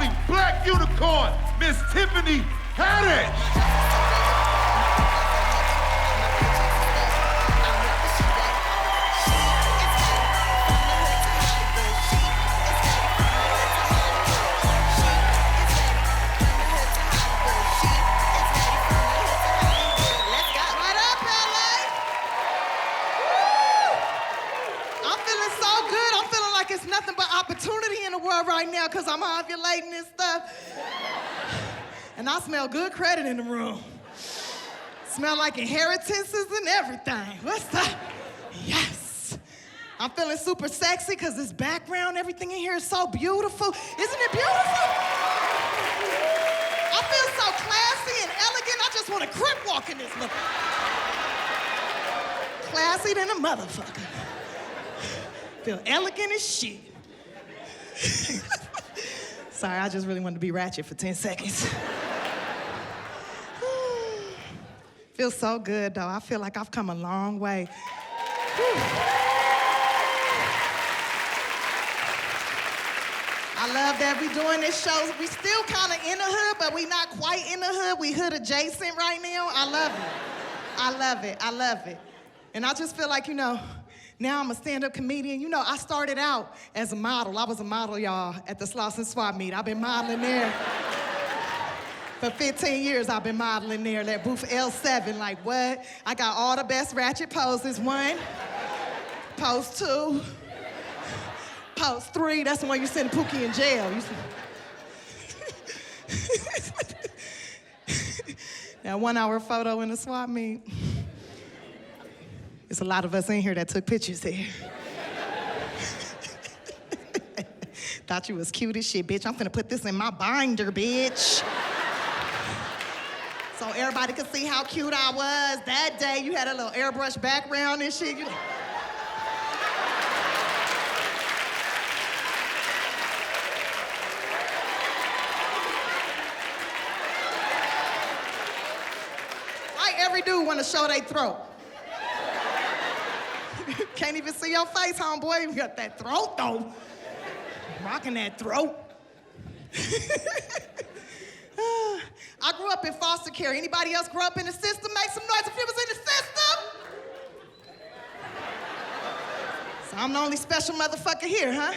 only black unicorn, Miss Tiffany Haddish. It's nothing but opportunity in the world right now because I'm ovulating and stuff. And I smell good credit in the room. Smell like inheritances and everything. What's that? Yes. I'm feeling super sexy because this background, everything in here is so beautiful. Isn't it beautiful? I feel so classy and elegant. I just want to crip walk in this look. Classy than a motherfucker. Feel elegant as shit. Sorry, I just really wanted to be ratchet for 10 seconds. Feels so good, though. I feel like I've come a long way. I love that we doing this show. We still kind of in the hood, but we not quite in the hood. We hood adjacent right now. I love it. I love it. I love it. And I just feel like, you know, now I'm a stand-up comedian. You know, I started out as a model. I was a model, y'all, at the Slauson Swap Meet. I've been modeling there. For 15 years, I've been modeling there, that booth L7. Like, what? I got all the best ratchet poses. 1, pose 2, pose 3. That's the one you send Pookie in jail. That 1-hour photo in the swap meet. There's a lot of us in here that took pictures there. Thought you was cute as shit, bitch. I'm finna put this in my binder, bitch. So everybody could see how cute I was. That day, you had a little airbrush background and shit. Why every dude wanna show their throat? Can't even see your face, homeboy. You got that throat, though. Rocking that throat. I grew up in foster care. Anybody else grew up in the system? Make some noise if you was in the system. So I'm the only special motherfucker here, huh?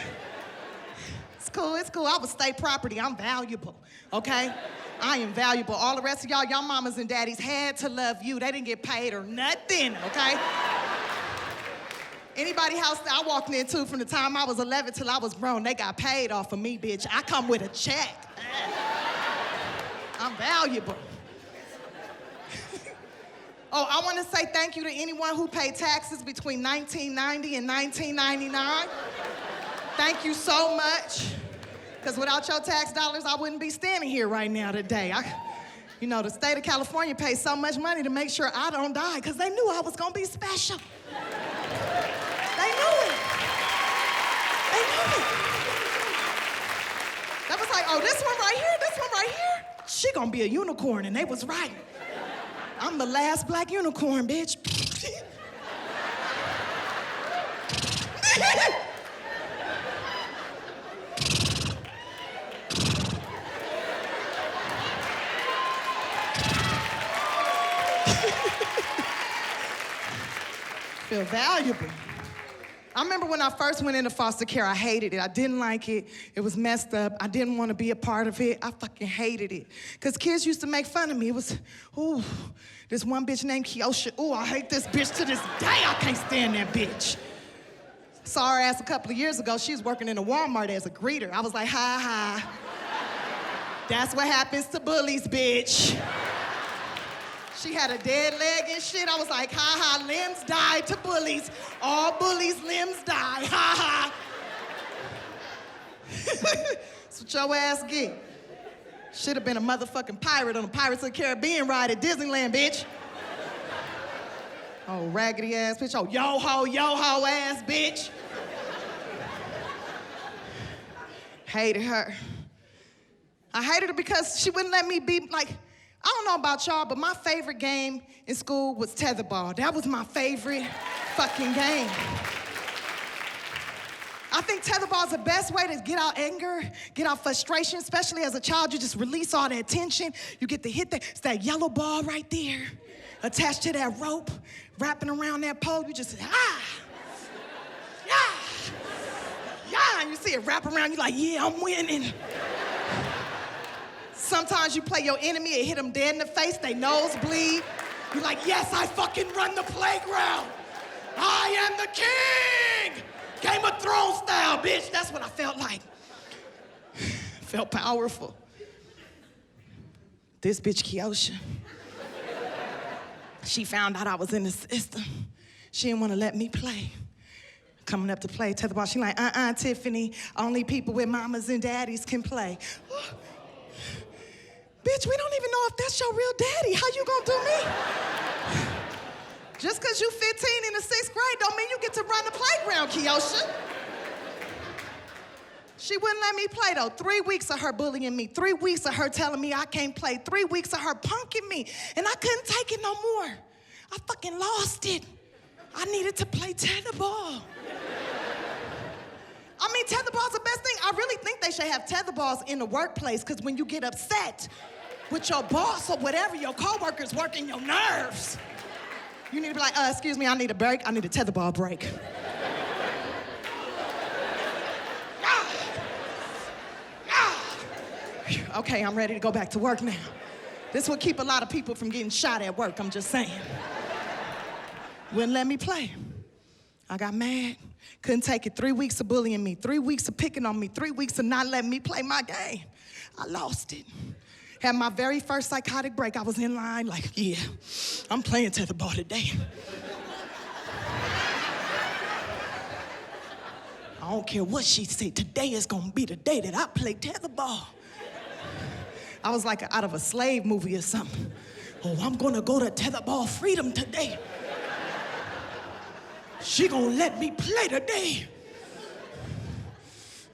It's cool, it's cool. I was state property. I'm valuable, okay? I am valuable. All the rest of y'all mamas and daddies had to love you. They didn't get paid or nothing, okay? Anybody house that I walked into from the time I was 11 till I was grown, they got paid off of me, bitch. I come with a check. I'm valuable. Oh, I want to say thank you to anyone who paid taxes between 1990 and 1999. Thank you so much. Because without your tax dollars, I wouldn't be standing here right now today. You know, the state of California pays so much money to make sure I don't die because they knew I was going to be special. They knew it. They knew it. That was like, oh, this one right here, she gonna be a unicorn, and they was right. I'm the last black unicorn, bitch. Feel valuable. I remember when I first went into foster care, I hated it. I didn't like it. It was messed up. I didn't want to be a part of it. I fucking hated it. Because kids used to make fun of me. It was, ooh, this one bitch named Kiosha. Ooh, I hate this bitch to this day. I can't stand that bitch. Saw her ass a couple of years ago. She was working in a Walmart as a greeter. I was like, ha ha. That's what happens to bullies, bitch. She had a dead leg and shit. I was like, ha ha, limbs die to bullies. All bullies' limbs die, ha ha. That's what your ass get. Should have been a motherfucking pirate on a Pirates of the Caribbean ride at Disneyland, bitch. Oh, raggedy ass bitch. Oh, yo-ho ass bitch. Hated her. I hated her because she wouldn't let me be like, I don't know about y'all, but my favorite game in school was tetherball. That was my favorite fucking game. I think tetherball is the best way to get out anger, get out frustration, especially as a child. You just release all that tension. You get to hit it's that yellow ball right there, attached to that rope, wrapping around that pole. You just, and you see it wrap around. You're like, yeah, I'm winning. Sometimes you play your enemy, it hit them dead in the face, they nose bleed. You're like, yes, I fucking run the playground. I am the king. Game of Thrones style, bitch. That's what I felt like. Felt powerful. This bitch, Kiosha, she found out I was in the system. She didn't want to let me play. Coming up to play tetherball, she like, Tiffany, only people with mamas and daddies can play. Bitch, we don't even know if that's your real daddy. How you gonna do me? Just because you 15 in the 6th grade don't mean you get to run the playground, Kiosha. She wouldn't let me play, though. 3 weeks of her bullying me. 3 weeks of her telling me I can't play. 3 weeks of her punking me. And I couldn't take it no more. I fucking lost it. I needed to play tetherball. I mean, tetherball's the best thing. I really think they should have tetherballs in the workplace, because when you get upset with your boss or whatever, your coworkers working your nerves, you need to be like, excuse me, I need a break. I need a tetherball break. Okay, I'm ready to go back to work now. This will keep a lot of people from getting shot at work, I'm just saying. Wouldn't let me play. I got mad. Couldn't take it. 3 weeks of bullying me, 3 weeks of picking on me, 3 weeks of not letting me play my game. I lost it. Had my very first psychotic break. I was in line like, yeah, I'm playing tetherball today. I don't care what she said. Today is gonna be the day that I play tetherball. I was like out of a slave movie or something. Oh, I'm gonna go to tetherball freedom today. She gonna let me play today.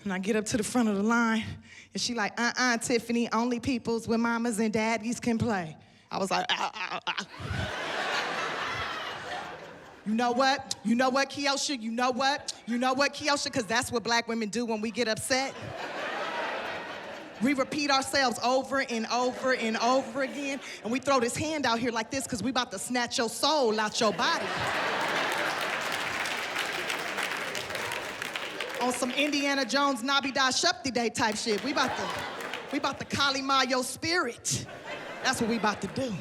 And I get up to the front of the line, and she like, Tiffany, only peoples with mamas and daddies can play. I was like, You know what? You know what, Kiosha? You know what? You know what, Kiosha? Because that's what black women do when we get upset. We repeat ourselves over and over and over again, and we throw this hand out here like this because we about to snatch your soul out your body. On some Indiana Jones, Nabi Da Shupti Day type shit. We about to Kalima your spirit. That's what we about to do.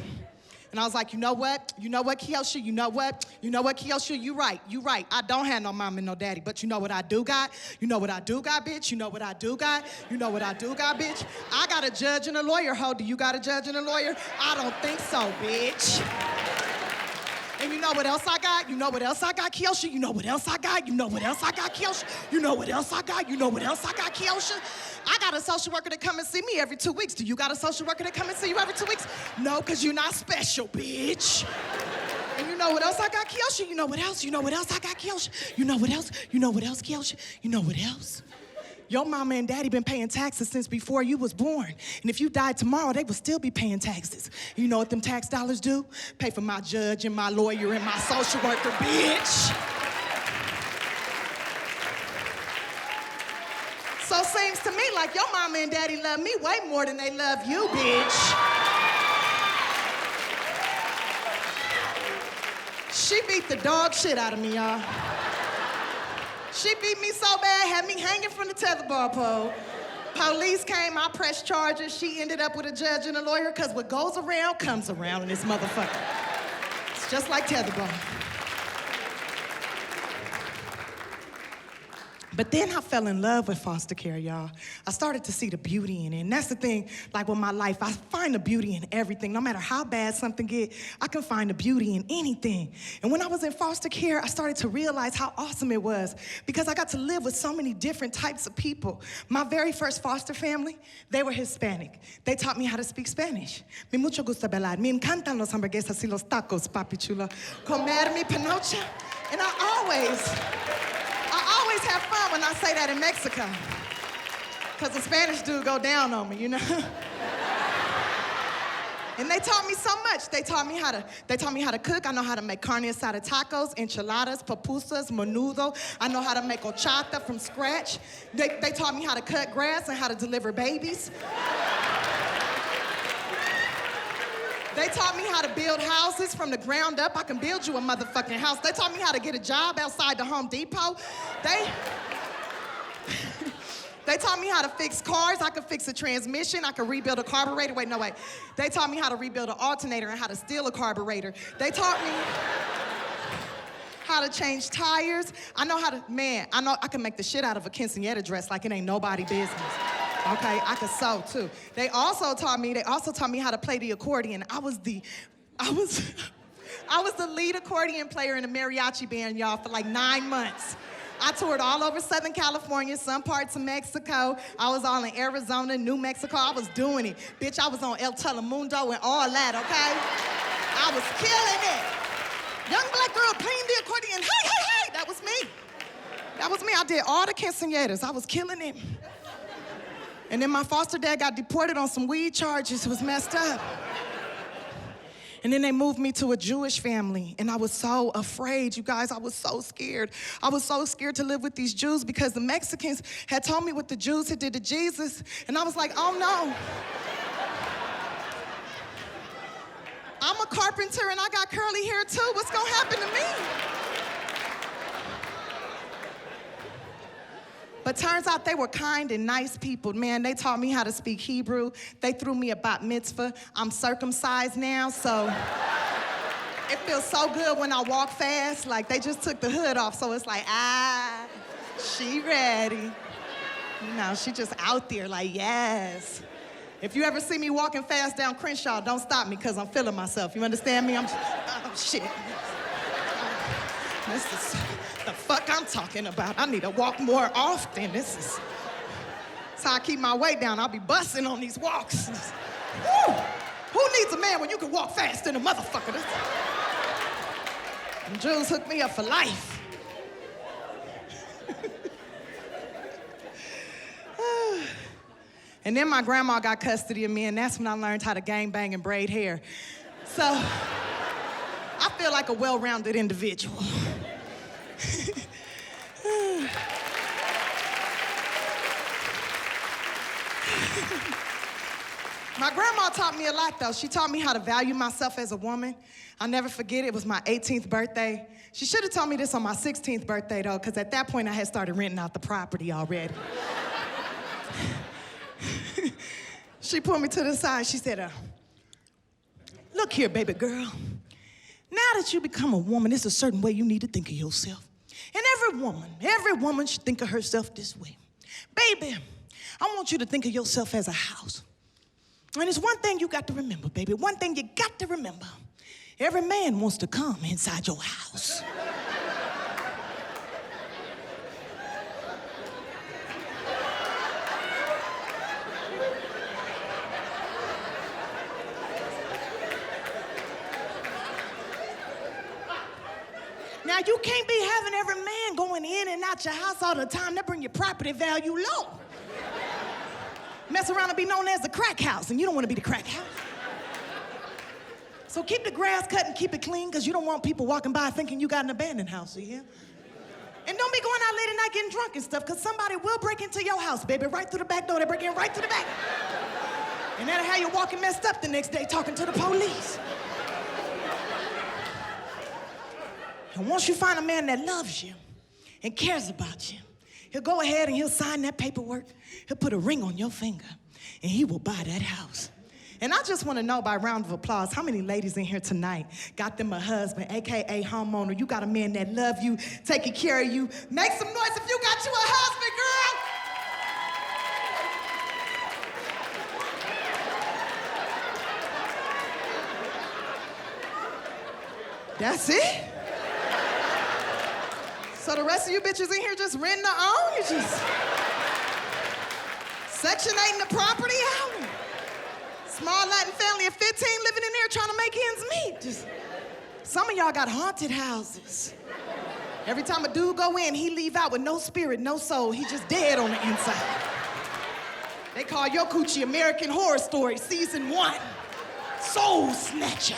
And I was like, you know what? You know what, Kiosha? You know what? You know what, Kiosha? You right. I don't have no mom and no daddy, but you know what I do got? You know what I do got, bitch? You know what I do got? You know what I do got, bitch? I got a judge and a lawyer, ho. Do you got a judge and a lawyer? I don't think so, bitch. And you know what else I got? You know what else I got, Kiosha? You know what else I got? You know what else I got, Kiosha? You know what else I got? You know what else I got, Kiosha? I got a social worker that come and see me every 2 weeks. Do you got a social worker that come and see you every 2 weeks? No, because you're not special, bitch. And you know what else I got, Kiosha? You know what else? You know what else I got, Kiosha? You know what else? You know what else, Kiosha? You know what else? Your mama and daddy been paying taxes since before you was born. And if you died tomorrow, they would still be paying taxes. You know what them tax dollars do? Pay for my judge and my lawyer and my social worker, bitch. So seems to me like your mama and daddy love me way more than they love you, bitch. She beat the dog shit out of me, y'all. She beat me so bad, had me hanging from the tetherball pole. Police came, I pressed charges. She ended up with a judge and a lawyer, because what goes around comes around in this motherfucker. It's just like tetherball. But then I fell in love with foster care, y'all. I started to see the beauty in it. And that's the thing, like with my life, I find the beauty in everything. No matter how bad something get, I can find the beauty in anything. And when I was in foster care, I started to realize how awesome it was, because I got to live with so many different types of people. My very first foster family, they were Hispanic. They taught me how to speak Spanish. Me mucho gusta bailar. Me encantan los hamburguesas y los tacos, papi chulo. Comer mi panocha. And I always have fun when I say that in Mexico, because the Spanish dude go down on me, you know? And they taught me so much. They taught me how to cook. I know how to make carne asada tacos, enchiladas, pupusas, menudo. I know how to make horchata from scratch. They taught me how to cut grass and how to deliver babies. They taught me how to build houses from the ground up. I can build you a motherfucking house. They taught me how to get a job outside the Home Depot. They taught me how to fix cars. I could fix a transmission. I could rebuild a carburetor. Wait. They taught me how to rebuild an alternator and how to steal a carburetor. They taught me how to change tires. I know I can make the shit out of a quinceañera dress like it ain't nobody business. Okay, I could sew too. They also taught me how to play the accordion. I was the lead accordion player in a mariachi band, y'all, for like 9 months. I toured all over Southern California, some parts of Mexico. I was all in Arizona, New Mexico. I was doing it. Bitch, I was on El Telemundo and all that, okay? I was killing it. Young black girl playing the accordion. Hey. That was me. I did all the quinceañeras. I was killing it. And then my foster dad got deported on some weed charges. It was messed up. And then they moved me to a Jewish family, and I was so afraid, you guys. I was so scared. I was so scared to live with these Jews because the Mexicans had told me what the Jews had did to Jesus, and I was like, oh no. I'm a carpenter, and I got curly hair too. What's gonna happen to me? But turns out they were kind and nice people. Man, they taught me how to speak Hebrew. They threw me a bat mitzvah. I'm circumcised now, so it feels so good when I walk fast. Like, they just took the hood off, so it's like, she ready. You know, she just out there like, yes. If you ever see me walking fast down Crenshaw, don't stop me, because I'm feeling myself. You understand me? Oh, shit. This is the fuck I'm talking about. I need to walk more often. That's how I keep my weight down. I'll be busting on these walks. Woo! Who needs a man when you can walk fast in a motherfucker? And Jews hooked me up for life. And then my grandma got custody of me, and that's when I learned how to gangbang and braid hair. So I feel like a well-rounded individual. My grandma taught me a lot, though. She taught me how to value myself as a woman. I'll never forget, it was my 18th birthday. She should have told me this on my 16th birthday, though, because at that point I had started renting out the property already. She pulled me to the side. She said, look here, baby girl. Now that you become a woman, there's a certain way you need to think of yourself. And every woman should think of herself this way. Baby, I want you to think of yourself as a house. And there's one thing you got to remember, baby. One thing you got to remember. Every man wants to come inside your house. Now, you can't be having every man going in and out your house all the time. That bring your property value low. Mess around and be known as the crack house, and you don't want to be the crack house. So keep the grass cut and keep it clean, because you don't want people walking by thinking you got an abandoned house, you hear? And don't be going out late at night getting drunk and stuff, because somebody will break into your house, baby, right through the back door. They break in right through the back. And that'll have you walking messed up the next day talking to the police. And once you find a man that loves you and cares about you, he'll go ahead and he'll sign that paperwork. He'll put a ring on your finger, and he will buy that house. And I just want to know, by round of applause, how many ladies in here tonight got them a husband, AKA homeowner? You got a man that love you, taking care of you. Make some noise if you got you a husband, girl. That's it? So the rest of you bitches in here just renting to own? You just Section 8 in the property out? Small Latin family of 15 living in there trying to make ends meet. Just, some of y'all got haunted houses. Every time a dude go in, he leave out with no spirit, no soul. He just dead on the inside. They call your coochie American Horror Story Season 1. Soul snatcher.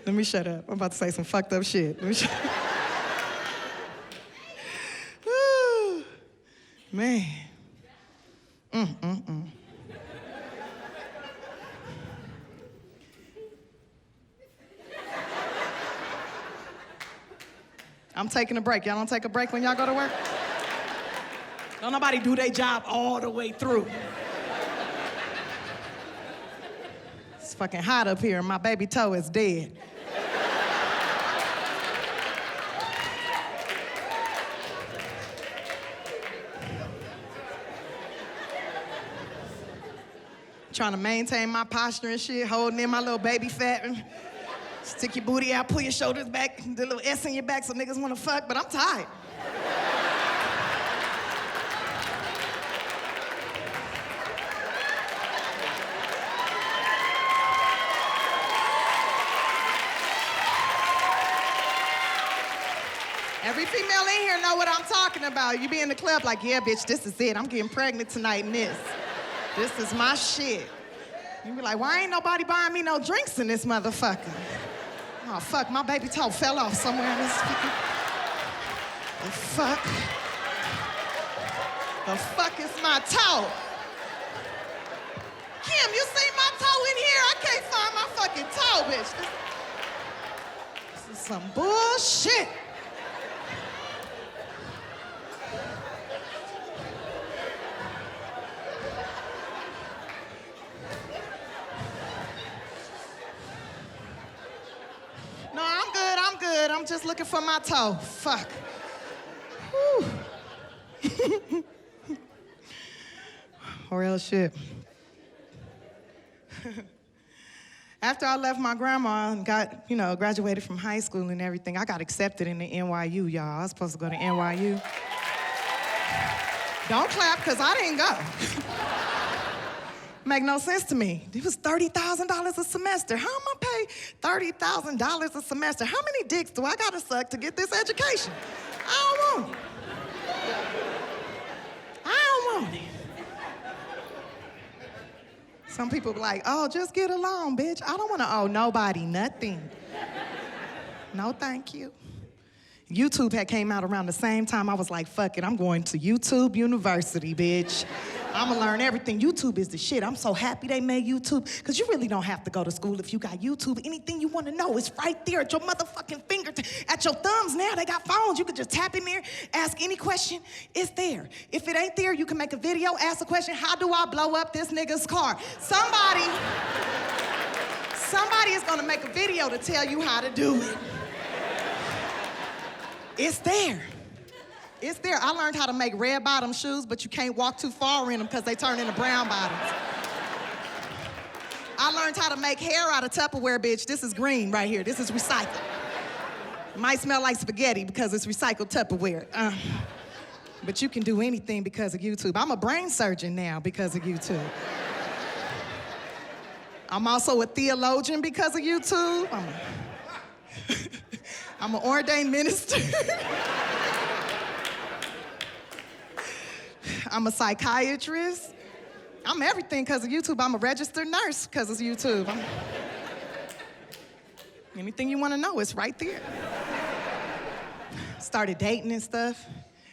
Let me shut up. I'm about to say some fucked up shit. Let me shut up. Woo. Man. I'm taking a break. Y'all don't take a break when y'all go to work? Don't nobody do their job all the way through. It's fucking hot up here and my baby toe is dead. Trying to maintain my posture and shit, holding in my little baby fat. Stick your booty out, pull your shoulders back, do a little S in your back so niggas wanna fuck, but I'm tired. Every female in here know what I'm talking about. You be in the club like, yeah, bitch, this is it. I'm getting pregnant tonight in this. This is my shit. You be like, why ain't nobody buying me no drinks in this motherfucker? Oh, fuck, my baby toe fell off somewhere in this fucking... The fuck? The fuck is my toe? Kim, you see my toe in here? I can't find my fucking toe, bitch. This is some bullshit. No, I'm good. I'm just looking for my toe. Fuck. Whew. Real shit. After I left my grandma and got, graduated from high school and everything, I got accepted into NYU, y'all. I was supposed to go to NYU. Don't clap, because I didn't go. Make no sense to me. It was $30,000 a semester. How am I pay $30,000 a semester? How many dicks do I gotta suck to get this education? I don't want it. I don't want it. Some people be like, oh, just get along, bitch. I don't wanna owe nobody nothing. No, thank you. YouTube had came out around the same time. I was like, fuck it, I'm going to YouTube University, bitch. I'm gonna learn everything. YouTube is the shit. I'm so happy they made YouTube, because you really don't have to go to school if you got YouTube. Anything you wanna know is right there at your motherfucking at your thumbs now. They got phones. You can just tap in there, ask any question. It's there. If it ain't there, you can make a video, ask a question. How do I blow up this nigga's car? Somebody is gonna make a video to tell you how to do it. It's there. It's there. I learned how to make red bottom shoes, but you can't walk too far in them because they turn into brown bottoms. I learned how to make hair out of Tupperware, bitch. This is green right here. This is recycled. It might smell like spaghetti because it's recycled Tupperware. But you can do anything because of YouTube. I'm a brain surgeon now because of YouTube. I'm also a theologian because of YouTube. I'm an ordained minister. I'm a psychiatrist. I'm everything because of YouTube. I'm a registered nurse because of YouTube. Anything you want to know, it's right there. Started dating and stuff.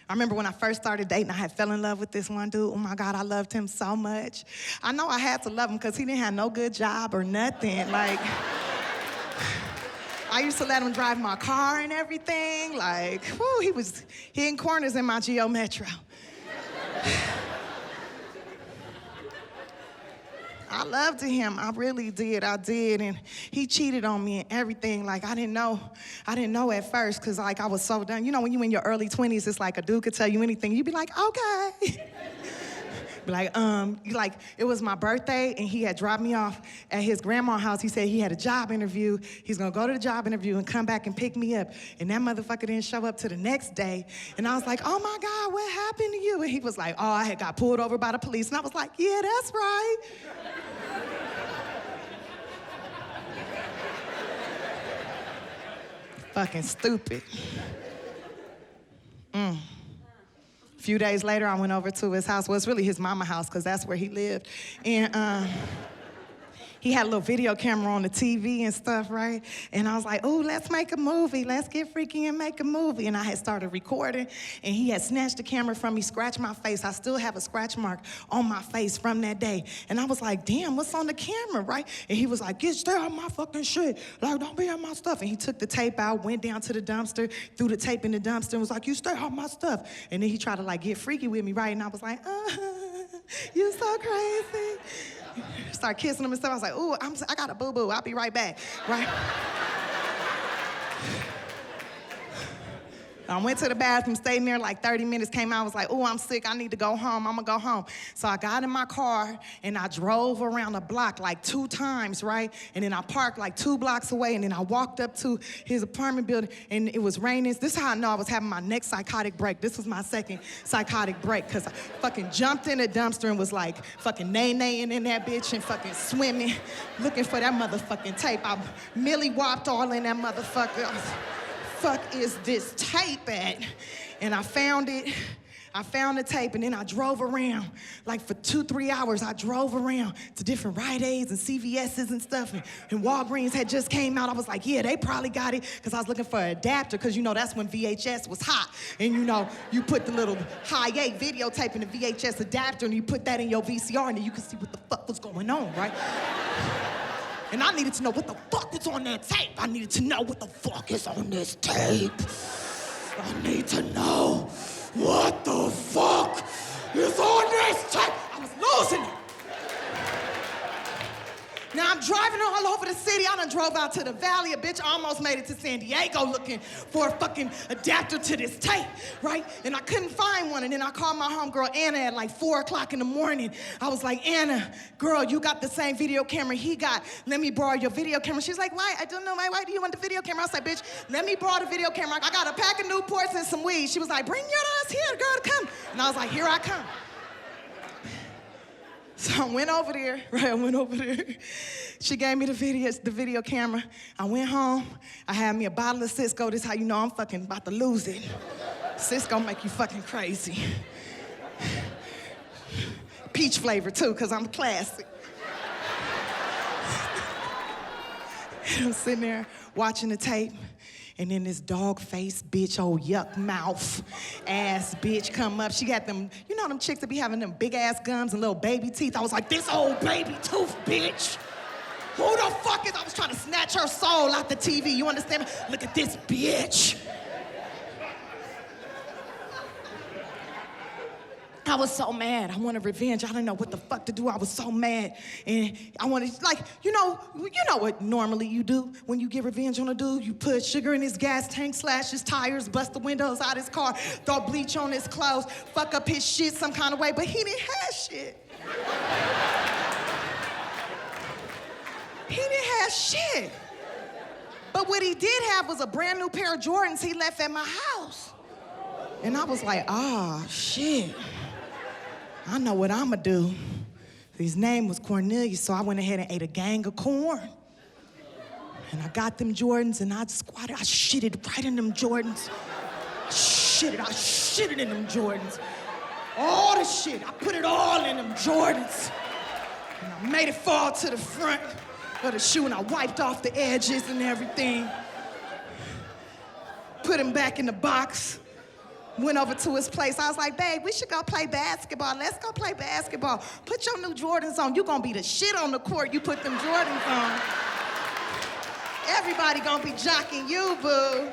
I remember when I first started dating, I had fell in love with this one dude. Oh my God, I loved him so much. I know I had to love him because he didn't have no good job or nothing. Like, I used to let him drive my car and everything. Like, whoo, he was hitting corners in my Geo Metro. I loved him, I really did, I did, and he cheated on me and everything. Like, I didn't know at first, because like I was so done. You know, when you in your early 20s, it's like a dude could tell you anything, you'd be like, okay. Be like, it was my birthday, and he had dropped me off at his grandma's house. He said he had a job interview. He's gonna go to the job interview and come back and pick me up. And that motherfucker didn't show up till the next day. And I was like, oh my God, what happened to you? And he was like, oh, I had got pulled over by the police. And I was like, yeah, that's right. Fucking stupid. few days later, I went over to his house. Well, it's really his mama house, because that's where he lived. And he had a little video camera on the TV and stuff, right? And I was like, ooh, let's make a movie. Let's get freaky and make a movie. And I had started recording, and he had snatched the camera from me, scratched my face. I still have a scratch mark on my face from that day. And I was like, damn, what's on the camera, right? And he was like, stay out my fucking shit. Like, don't be on my stuff. And he took the tape out, went down to the dumpster, threw the tape in the dumpster, and was like, you stay out my stuff. And then he tried to like get freaky with me, right? And I was like, you so crazy. Start kissing him and stuff. I was like, ooh, I got a boo-boo. I'll be right back, right? I went to the bathroom, stayed in there like 30 minutes, came out, I was like, ooh, I'm sick, I need to go home, I'm gonna go home. So I got in my car and I drove around the block like 2 times, right? And then I parked like 2 blocks away, and then I walked up to his apartment building, and it was raining. This is how I know I was having my next psychotic break. This was my second psychotic break, because I fucking jumped in a dumpster and was like fucking nay-naying in that bitch and fucking swimming, looking for that motherfucking tape. I millie-whopped all in that motherfucker. Fuck is this tape at? And I found it. I found the tape, and then I drove around. Like for 2-3 hours, I drove around to different Rite Aids and CVS's and stuff, and Walgreens had just came out. I was like, yeah, they probably got it, because I was looking for an adapter, because you know that's when VHS was hot. And you know, you put the little high-8 videotape in the VHS adapter, and you put that in your VCR, and then you could see what the fuck was going on, right? And I needed to know what the fuck was on that tape. I needed to know what the fuck is on this tape. I need to know what the fuck is on this tape. I was losing it. Now I'm driving all over the city. I done drove out to the valley. A bitch almost made it to San Diego looking for a fucking adapter to this tape, right? And I couldn't find one. And then I called my homegirl Anna at like 4 o'clock in the morning. I was like, Anna, girl, you got the same video camera he got. Let me borrow your video camera. She's like, why? I don't know. Why do you want the video camera? I was like, bitch, let me borrow the video camera. I got a pack of Newports and some weed. She was like, bring your ass here, girl, to come. And I was like, here I come. So I went over there, right? She gave me the video camera. I went home. I had me a bottle of Cisco. This is how you know I'm fucking about to lose it. Cisco make you fucking crazy. Peach flavor too, because I'm classy. I'm sitting there watching the tape, and then this dog-faced bitch, old yuck mouth ass bitch come up. She got them, you know them chicks that be having them big ass gums and little baby teeth. I was like, this old baby tooth bitch. Who the fuck is, I was trying to snatch her soul out the TV, you understand me? Look at this bitch. I was so mad. I wanted revenge. I didn't know what the fuck to do. I was so mad. And I wanted, like, you know what normally you do when you get revenge on a dude? You put sugar in his gas tank, slash his tires, bust the windows out his car, throw bleach on his clothes, fuck up his shit some kind of way, but he didn't have shit. He didn't have shit. But what he did have was a brand new pair of Jordans he left at my house. And I was like, shit. I know what I'ma do. His name was Cornelius, so I went ahead and ate a gang of corn. And I got them Jordans, and I squatted, I shitted right in them Jordans. I shitted in them Jordans. All the shit, I put it all in them Jordans. And I made it fall to the front of the shoe, and I wiped off the edges and everything. Put him back in the box. Went over to his place. I was like, babe, we should go play basketball. Let's go play basketball. Put your new Jordans on. You gonna be the shit on the court. You put them Jordans on. Everybody gonna be jocking you, boo.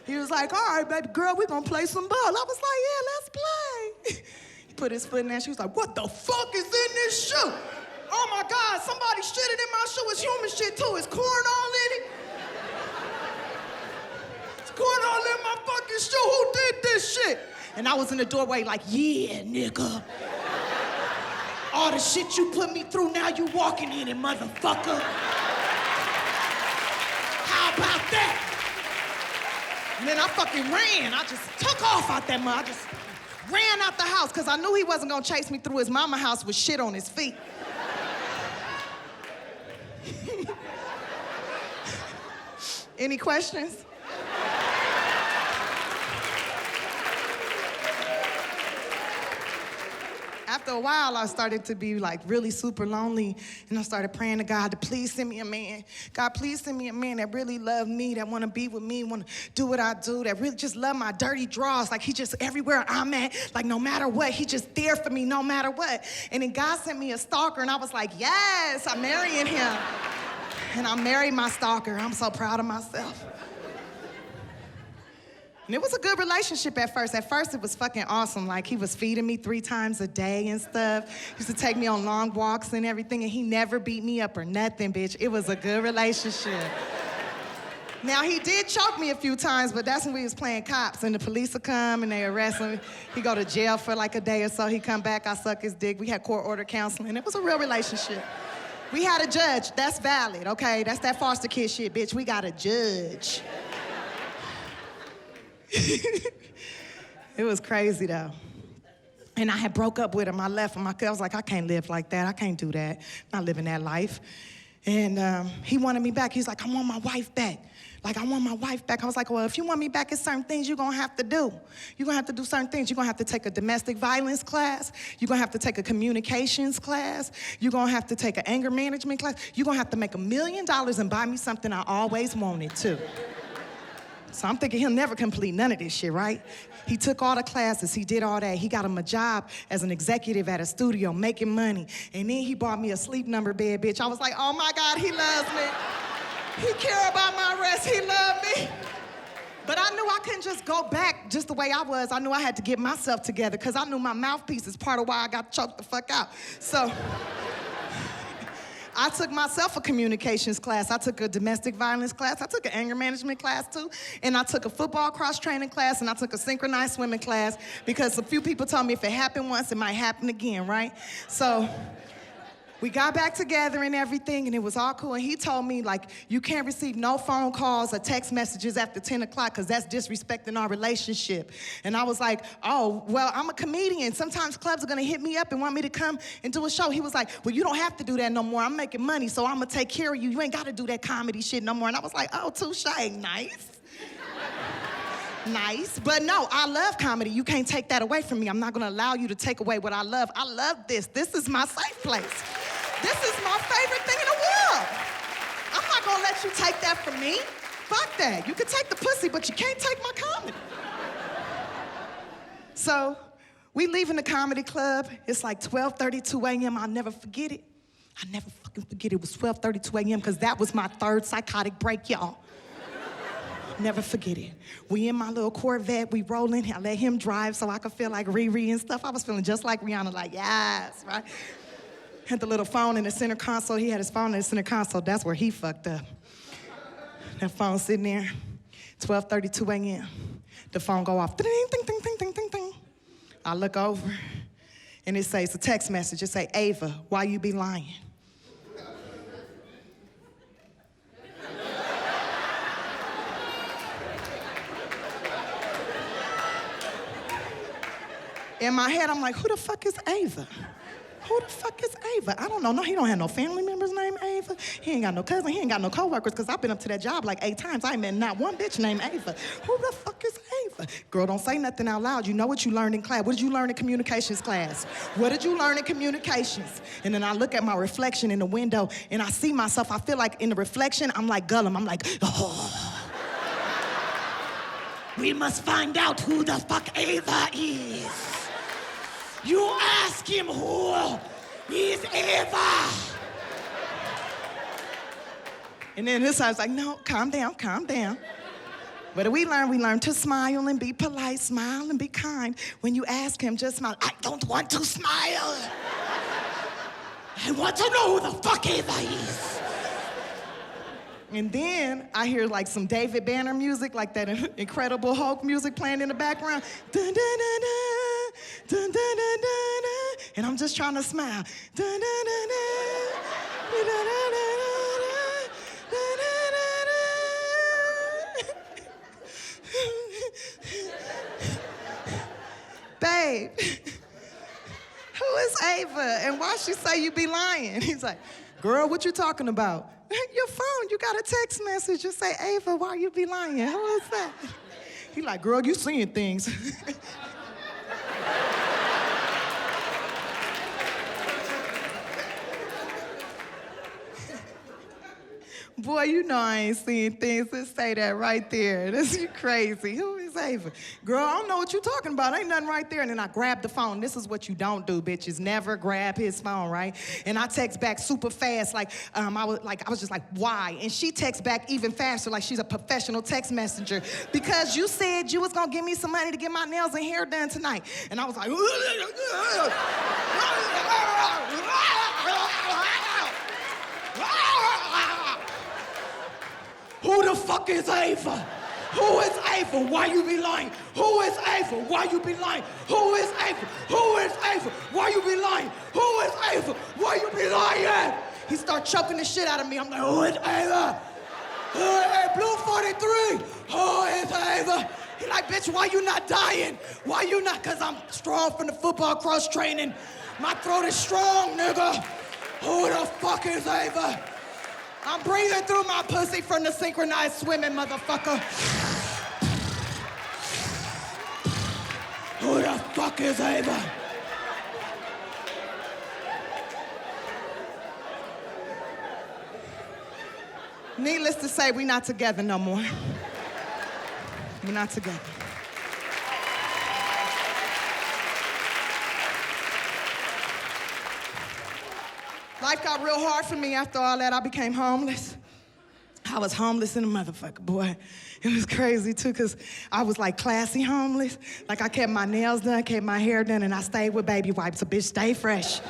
He was like, all right, baby girl, we gonna play some ball. I was like, yeah, let's play. He put his foot in there. She was like, what the fuck is in this shoe? Oh my God, somebody shitted in my shoe. It's human shit too. It's corn all in it. Corn all in my fucking shoe. Who did this shit? And I was in the doorway like, yeah, nigga. All the shit you put me through, now you walking in it, motherfucker. How about that? And then I fucking ran. I just took off out that mud. I just ran out the house because I knew he wasn't gonna chase me through his mama house with shit on his feet. Any questions? after a while, I started to be like really super lonely, and I started praying to God to please send me a man. God, please send me a man that really love me, that want to be with me, want to do what I do, that really just love my dirty draws. Like he just everywhere I'm at, like no matter what, he just there for me no matter what. And then God sent me a stalker, and I was like, yes, I'm marrying him. And I married my stalker. I'm so proud of myself. And it was a good relationship at first. At first, it was fucking awesome. Like, he was feeding me 3 times a day and stuff. He used to take me on long walks and everything, and he never beat me up or nothing, bitch. It was a good relationship. Now, he did choke me a few times, but that's when we was playing cops, and the police would come, and they arrest him. He go to jail for like a day or so. He come back, I suck his dick. We had court order counseling. It was a real relationship. We had a judge. That's valid, okay? That's that foster kid shit, bitch. We got a judge. It was crazy, though. And I had broke up with him. I left him. I was like, I can't live like that. I can't do that. I'm not living that life. And he wanted me back. He's like, I want my wife back. Like, I want my wife back. I was like, well, if you want me back, it's certain things you're gonna have to do. You're gonna have to do certain things. You're gonna have to take a domestic violence class. You're gonna have to take a communications class. You're gonna have to take an anger management class. You're gonna have to make $1 million and buy me something I always wanted to. So I'm thinking he'll never complete none of this shit, right? He took all the classes, he did all that. He got him a job as an executive at a studio, making money. And then he bought me a sleep number bed, bitch. I was like, oh my God, he loves me. He care about my rest, he loved me. But I knew I couldn't just go back just the way I was. I knew I had to get myself together, because I knew my mouthpiece is part of why I got choked the fuck out. So I took myself a communications class. I took a domestic violence class. I took an anger management class too. And I took a football cross-training class, and I took a synchronized swimming class, because a few people told me if it happened once, it might happen again, right? So we got back together and everything, and it was all cool. And he told me, like, you can't receive no phone calls or text messages after 10 o'clock because that's disrespecting our relationship. And I was like, oh, well, I'm a comedian. Sometimes clubs are going to hit me up and want me to come and do a show. He was like, well, you don't have to do that no more. I'm making money, so I'm going to take care of you. You ain't got to do that comedy shit no more. And I was like, oh, touche, nice. Nice, but no, I love comedy. You can't take that away from me. I'm not gonna allow you to take away what I love. I love this. This is my safe place. This is my favorite thing in the world. I'm not gonna let you take that from me. Fuck that. You can take the pussy, but you can't take my comedy. So we leaving the comedy club. It's like 12:32 a.m. I'll never forget it. I never fucking forget it. It was 12:32 a.m. because that was my 3rd psychotic break, y'all. Never forget it. We in my little Corvette, we rolling. I let him drive so I could feel like Riri and stuff. I was feeling just like Rihanna, like, yes, right? Had the little phone in the center console. He had his phone in the center console. That's where he fucked up. That phone sitting there, 12:32 a.m. The phone go off, ding, ding, ding, ding, ding, ding, ding. I look over, and it says, a text message. It say, Ava, why you be lying? In my head, I'm like, who the fuck is Ava? Who the fuck is Ava? I don't know. No, he don't have no family members named Ava. He ain't got no cousin. He ain't got no coworkers, because I've been up to that job like 8 times. I ain't met not one bitch named Ava. Who the fuck is Ava? Girl, don't say nothing out loud. You know what you learned in class. What did you learn in communications class? What did you learn in communications? And then I look at my reflection in the window, and I see myself. I feel like in the reflection, I'm like Gollum. I'm like, oh. We must find out who the fuck Ava is. You ask him who is Ava. And then this side's like, no, calm down, calm down. What do we learn? We learn to smile and be polite, smile and be kind. When you ask him, just smile. I don't want to smile. I want to know who the fuck Ava is. And then I hear like some David Banner music, like that Incredible Hulk music playing in the background. Dun, dun, dun, dun, dun, dun, dun, dun, dun. And I'm just trying to smile. Dun, dun, dun, dun, dun, dun, dun, dun, dun, dun. Babe, who is Ava? And why she say you be lying? He's like, girl, what you talking about? Your phone, you got a text message. Just say, Ava, why you be lying? Who is that? He like, girl, you seeing things. Boy, you know I ain't seen things. Let's say that right there. This is crazy. Who is Ava? Girl, I don't know what you're talking about. Ain't nothing right there. And then I grabbed the phone. This is what you don't do, bitches. Never grab his phone, right? And I text back super fast, I was just like, why? And she texts back even faster, like she's a professional text messenger. Because you said you was gonna give me some money to get my nails and hair done tonight. And I was like, who the fuck is Ava? Who is Ava? Why you be lying? Who is Ava? Why you be lying? Who is Ava? Who is Ava? Why you be lying? Who is Ava? Why you be lying? He start choking the shit out of me. I'm like, who is Ava? Hey, Blue 43. Who is Ava? He like, bitch, why you not dying? Why you not? Cause I'm strong from the football cross training. My throat is strong, nigga. Who the fuck is Ava? I'm breathing through my pussy from the synchronized swimming, motherfucker. Who the fuck is Ava? Needless to say, we not together no more. We're not together. Life got real hard for me after all that. I became homeless. I was homeless in a motherfucker, boy. It was crazy, too, because I was, like, classy homeless. Like, I kept my nails done, kept my hair done, and I stayed with baby wipes. A bitch, stay fresh.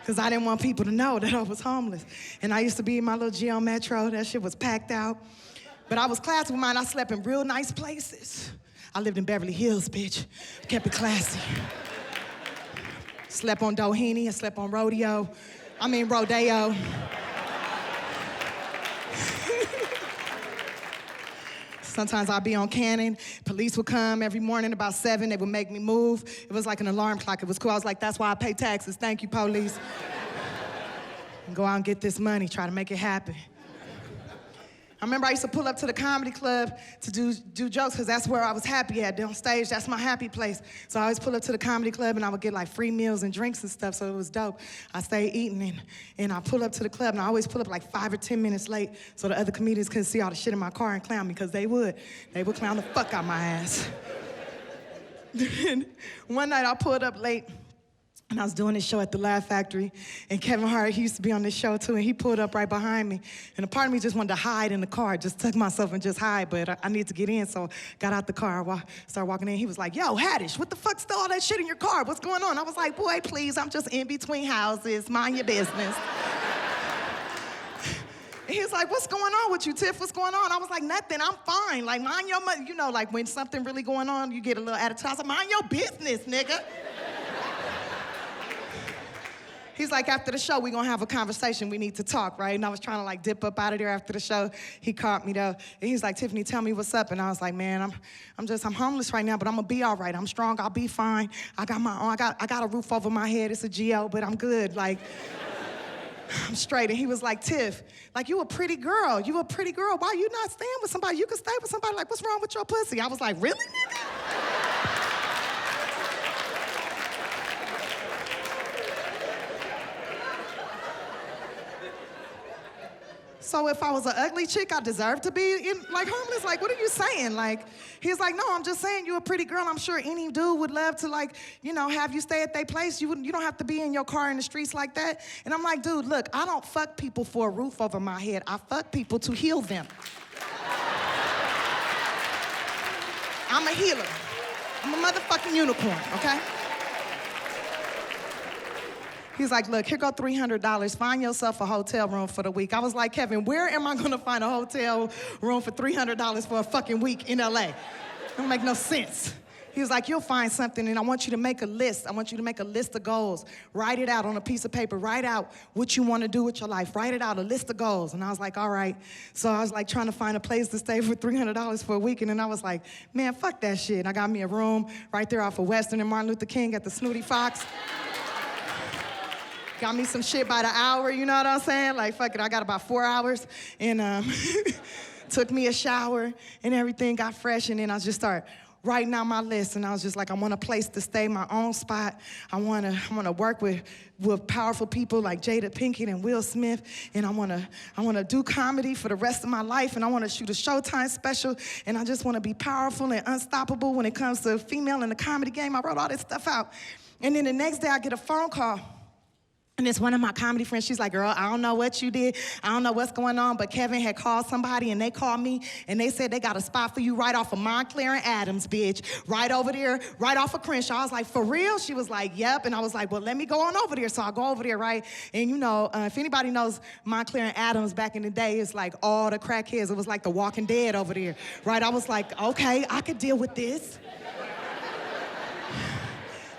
Because I didn't want people to know that I was homeless. And I used to be in my little Geo Metro. That shit was packed out. But I was classy with mine. I slept in real nice places. I lived in Beverly Hills, bitch. Kept it classy. Slept on Doheny, I slept on Rodeo. Sometimes I'd be on Cannon. Police would come every morning about 7. They would make me move. It was like an alarm clock. It was cool. I was like, that's why I pay taxes. Thank you, police. And go out and get this money, try to make it happen. I remember I used to pull up to the comedy club to do jokes because that's where I was happy at. On stage, that's my happy place. So I always pull up to the comedy club and I would get like free meals and drinks and stuff, so it was dope. I stayed eating and I pull up to the club and I always pull up like 5 or 10 minutes late so the other comedians couldn't see all the shit in my car and clown me, because they would. They would clown the fuck out my ass. One night I pulled up late and I was doing this show at the Laugh Factory, and Kevin Hart, he used to be on this show too, and he pulled up right behind me. And a part of me just wanted to hide in the car, just tuck myself and just hide, but I need to get in, so got out the car, started walking in. He was like, yo, Haddish, what the fuck's all that shit in your car? What's going on? I was like, boy, please, I'm just in between houses, mind your business. And he was like, what's going on with you, Tiff? What's going on? I was like, nothing, I'm fine. Like, mind your mother, you know, like when something really going on, you get a little attitude. I was like, mind your business, nigga. He's like, after the show, we're gonna have a conversation. We need to talk, right? And I was trying to like dip up out of there after the show. He caught me though. And he's like, Tiffany, tell me what's up. And I was like, man, I'm homeless right now, but I'm gonna be all right. I'm strong, I'll be fine. I got my own, I got a roof over my head. It's a Geo, but I'm good. Like, I'm straight. And he was like, Tiff, like, you a pretty girl. You a pretty girl. Why you not staying with somebody? You can stay with somebody. Like, what's wrong with your pussy? I was like, really, nigga? So if I was an ugly chick, I deserve to be homeless? Like, what are you saying? Like, he's like, no, I'm just saying you're a pretty girl. I'm sure any dude would love to, like, you know, have you stay at their place. You don't have to be in your car in the streets like that. And I'm like, dude, look, I don't fuck people for a roof over my head. I fuck people to heal them. I'm a healer. I'm a motherfucking unicorn, okay? He's like, look, here go $300. Find yourself a hotel room for the week. I was like, Kevin, where am I gonna find a hotel room for $300 for a fucking week in LA? It don't make no sense. He was like, you'll find something, and I want you to make a list. I want you to make a list of goals. Write it out on a piece of paper. Write out what you want to do with your life. Write it out, a list of goals. And I was like, all right. So I was like trying to find a place to stay for $300 for a week, and then I was like, man, fuck that shit. And I got me a room right there off of Western and Martin Luther King at the Snooty Fox. Got me some shit by the hour, you know what I'm saying? Like, fuck it, I got about 4 hours, and took me a shower and everything, got fresh, and then I just started writing out my list, and I was just like, I want a place to stay, my own spot. I want to work with powerful people like Jada Pinkett and Will Smith, and I want to do comedy for the rest of my life, and I want to shoot a Showtime special, and I just want to be powerful and unstoppable when it comes to female in the comedy game. I wrote all this stuff out, and then the next day I get a phone call. And it's one of my comedy friends. She's like, girl, I don't know what you did. I don't know what's going on, but Kevin had called somebody, and they called me, and they said they got a spot for you right off of Montclair and Adams, bitch. Right over there, right off of Crenshaw. I was like, for real? She was like, yep. And I was like, well, let me go on over there. So I go over there, right? And you know, if anybody knows Montclair and Adams back in the day, it's like all the crackheads. It was like The Walking Dead over there, right? I was like, okay, I could deal with this.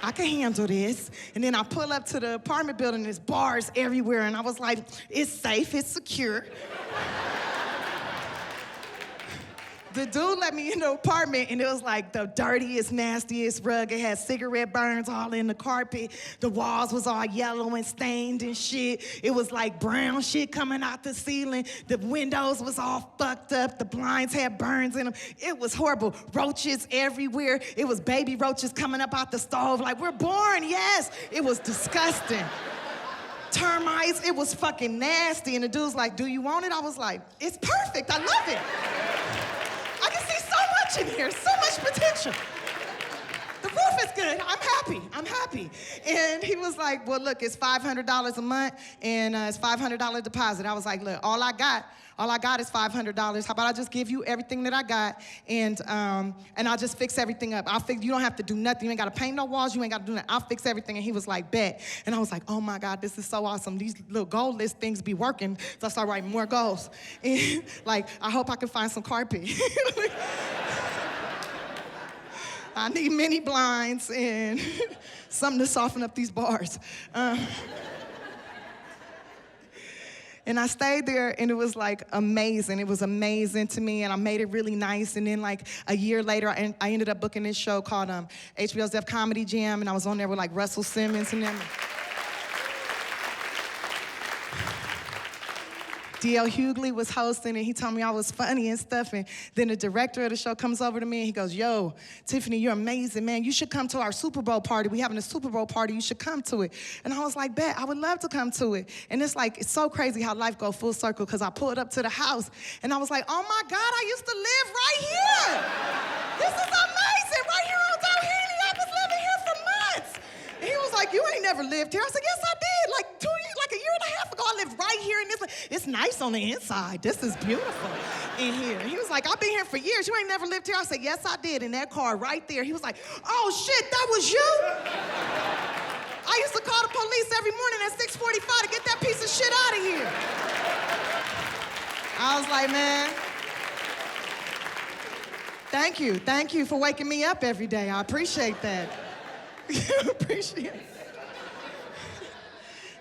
I can handle this. And then I pull up to the apartment building, there's bars everywhere, and I was like, it's safe, it's secure. The dude let me in the apartment, and it was like the dirtiest, nastiest rug. It had cigarette burns all in the carpet. The walls was all yellow and stained and shit. It was like brown shit coming out the ceiling. The windows was all fucked up. The blinds had burns in them. It was horrible. Roaches everywhere. It was baby roaches coming up out the stove like, we're born, yes. It was disgusting. Termites, it was fucking nasty. And the dude's like, do you want it? I was like, it's perfect, I love it. I can see so much in here, so much potential. The roof is good, I'm happy. And he was like, well, look, it's $500 a month, and it's $500 deposit. I was like, look, all I got is $500. How about I just give you everything that I got, and I'll just fix everything up. You don't have to do nothing. You ain't got to paint no walls. You ain't got to do nothing. I'll fix everything. And he was like, bet. And I was like, oh my God, this is so awesome. These little goal list things be working. So I started writing more goals. And like, I hope I can find some carpet. I need mini blinds and something to soften up these bars. And I stayed there, and it was like amazing. It was amazing to me, and I made it really nice. And then like a year later, I ended up booking this show called HBO's Def Comedy Jam, and I was on there with like Russell Simmons and them. D.L. Hughley was hosting, and he told me I was funny and stuff. And then the director of the show comes over to me, and he goes, yo, Tiffany, you're amazing, man. You should come to our Super Bowl party. We're having a Super Bowl party. You should come to it. And I was like, bet, I would love to come to it. And it's like, it's so crazy how life goes full circle, because I pulled up to the house, and I was like, oh my God, I used to live right here. This is amazing, right here on Doheny. I was living here for months. And he was like, you ain't never lived here. I said, yes, I did. Like a year and a half ago, I lived right here, and it's nice on the inside. This is beautiful in here. And he was like, I've been here for years. You ain't never lived here? I said, yes, I did, in that car right there. He was like, oh shit, that was you? I used to call the police every morning at 6:45 to get that piece of shit out of here. I was like, man, thank you for waking me up every day. I appreciate that. Appreciate it.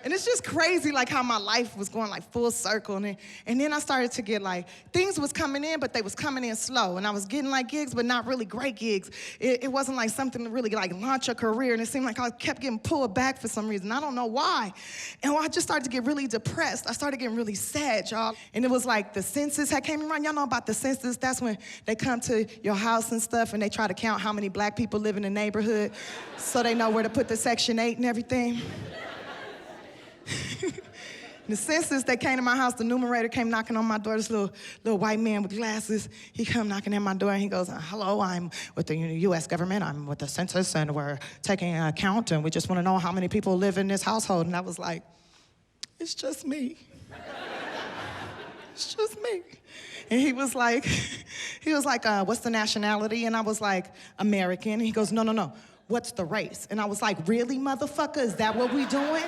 And it's just crazy, like, how my life was going, like, full circle. And then I started to get, like, things was coming in, but they was coming in slow. And I was getting, like, gigs, but not really great gigs. It wasn't, like, something to really, like, launch a career. And it seemed like I kept getting pulled back for some reason. I don't know why. And I just started to get really depressed. I started getting really sad, y'all. And it was, like, the census had came around. Y'all know about the census? That's when they come to your house and stuff, and they try to count how many black people live in the neighborhood so they know where to put the Section 8 and everything. The census, they came to my house, the numerator came knocking on my door, this little white man with glasses. He come knocking at my door, and he goes, hello, I'm with the U.S. government, I'm with the census, and we're taking a count, and we just want to know how many people live in this household. And I was like, it's just me. It's just me. And he was like, what's the nationality? And I was like, American. And he goes, no, what's the race? And I was like, really, motherfucker, is that what we doing?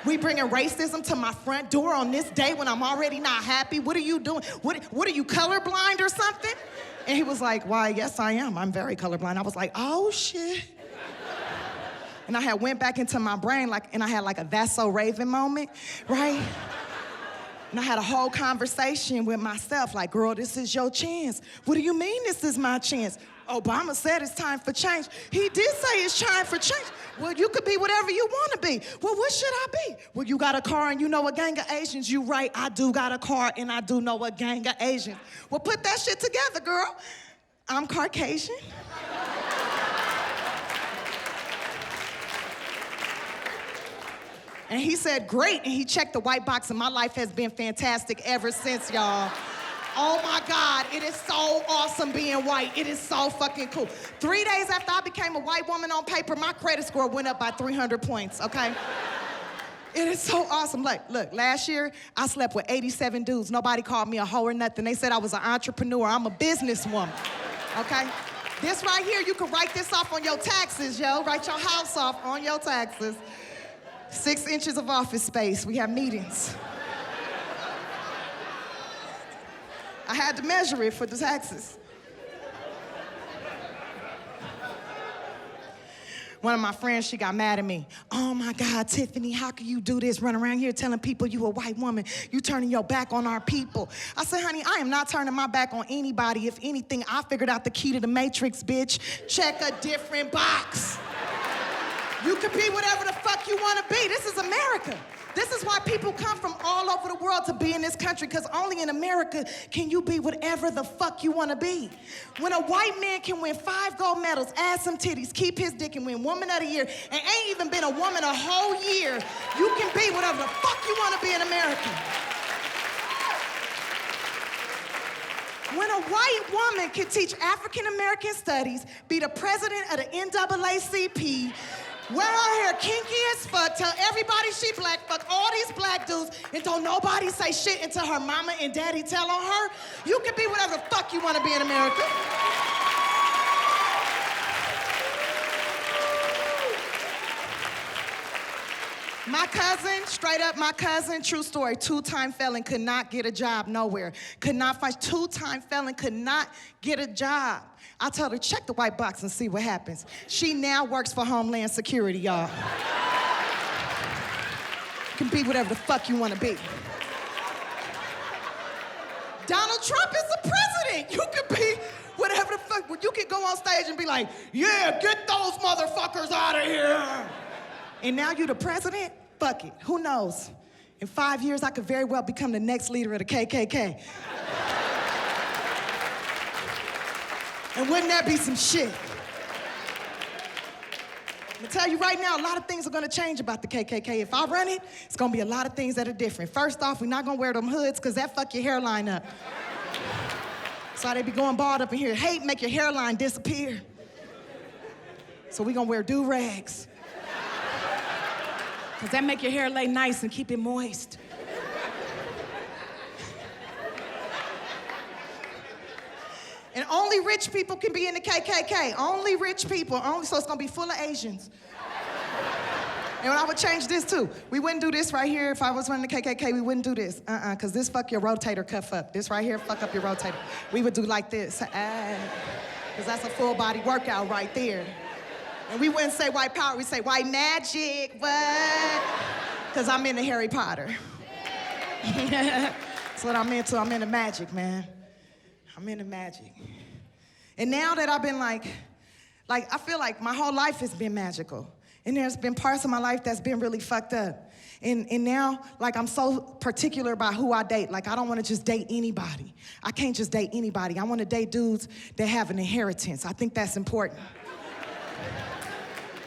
We bringing racism to my front door on this day when I'm already not happy? What are you doing? What are you, colorblind or something? And he was like, why, yes, I am. I'm very colorblind. I was like, oh, shit. And I had went back into my brain, and I had like a that's so Raven moment, right? And I had a whole conversation with myself, like, girl, this is your chance. What do you mean this is my chance? Obama said it's time for change. He did say it's time for change. Well, you could be whatever you want to be. Well, what should I be? Well, you got a car and you know a gang of Asians. You right, I do got a car and I do know a gang of Asians. Well, put that shit together, girl. I'm Caucasian. And he said, great, and he checked the white box, and my life has been fantastic ever since, y'all. Oh my God, it is so awesome being white. It is so fucking cool. 3 days after I became a white woman on paper, my credit score went up by 300 points, okay? It is so awesome. Like, look, last year, I slept with 87 dudes. Nobody called me a hoe or nothing. They said I was an entrepreneur. I'm a businesswoman, okay? This right here, you can write this off on your taxes, yo. Write your house off on your taxes. 6 inches of office space. We have meetings. I had to measure it for the taxes. One of my friends, she got mad at me. Oh my God, Tiffany, how can you do this? Run around here telling people you a white woman. You turning your back on our people. I said, honey, I am not turning my back on anybody. If anything, I figured out the key to the matrix, bitch. Check a different box. You can be whatever the fuck you want to be. This is America. This is why people come from all over the world to be in this country, because only in America can you be whatever the fuck you want to be. When a white man can win 5 gold medals, add some titties, keep his dick, and win Woman of the Year, and ain't even been a woman a whole year, you can be whatever the fuck you want to be in America. When a white woman can teach African American studies, be the president of the NAACP, wear her hair kinky as fuck, tell everybody she black, fuck all these black dudes, and don't nobody say shit until her mama and daddy tell on her, you can be whatever the fuck you want to be in America. My cousin, straight up my cousin, true story, 2-time felon, could not get a job nowhere. Could not find, 2-time felon, could not get a job. I told her, check the white box and see what happens. She now works for Homeland Security, y'all. You can be whatever the fuck you want to be. Donald Trump is the president. You can be whatever the fuck. You can go on stage and be like, yeah, get those motherfuckers out of here. And now you the president? Fuck it, who knows? In 5 years, I could very well become the next leader of the KKK. And wouldn't that be some shit? I'm gonna tell you right now, a lot of things are gonna change about the KKK. If I run it, it's gonna be a lot of things that are different. First off, we're not gonna wear them hoods, because that fuck your hairline up. So they be going bald up in here. Hate make your hairline disappear. So we gonna wear do-rags. Because that make your hair lay nice and keep it moist. And only rich people can be in the KKK. Only rich people. So it's gonna be full of Asians. And I would change this too. We wouldn't do this right here. If I was running the KKK, we wouldn't do this. Because this fuck your rotator cuff up. This right here, fuck up your rotator. We would do like this. Because that's a full body workout right there. And we wouldn't say white power, we'd say white magic, what? Because I'm into Harry Potter. That's what I'm into. I'm into magic, man. I'm into magic. And now that I've been like I feel like my whole life has been magical. And there's been parts of my life that's been really fucked up. And now, like, I'm so particular about who I date. Like, I don't want to just date anybody. I can't just date anybody. I want to date dudes that have an inheritance. I think that's important.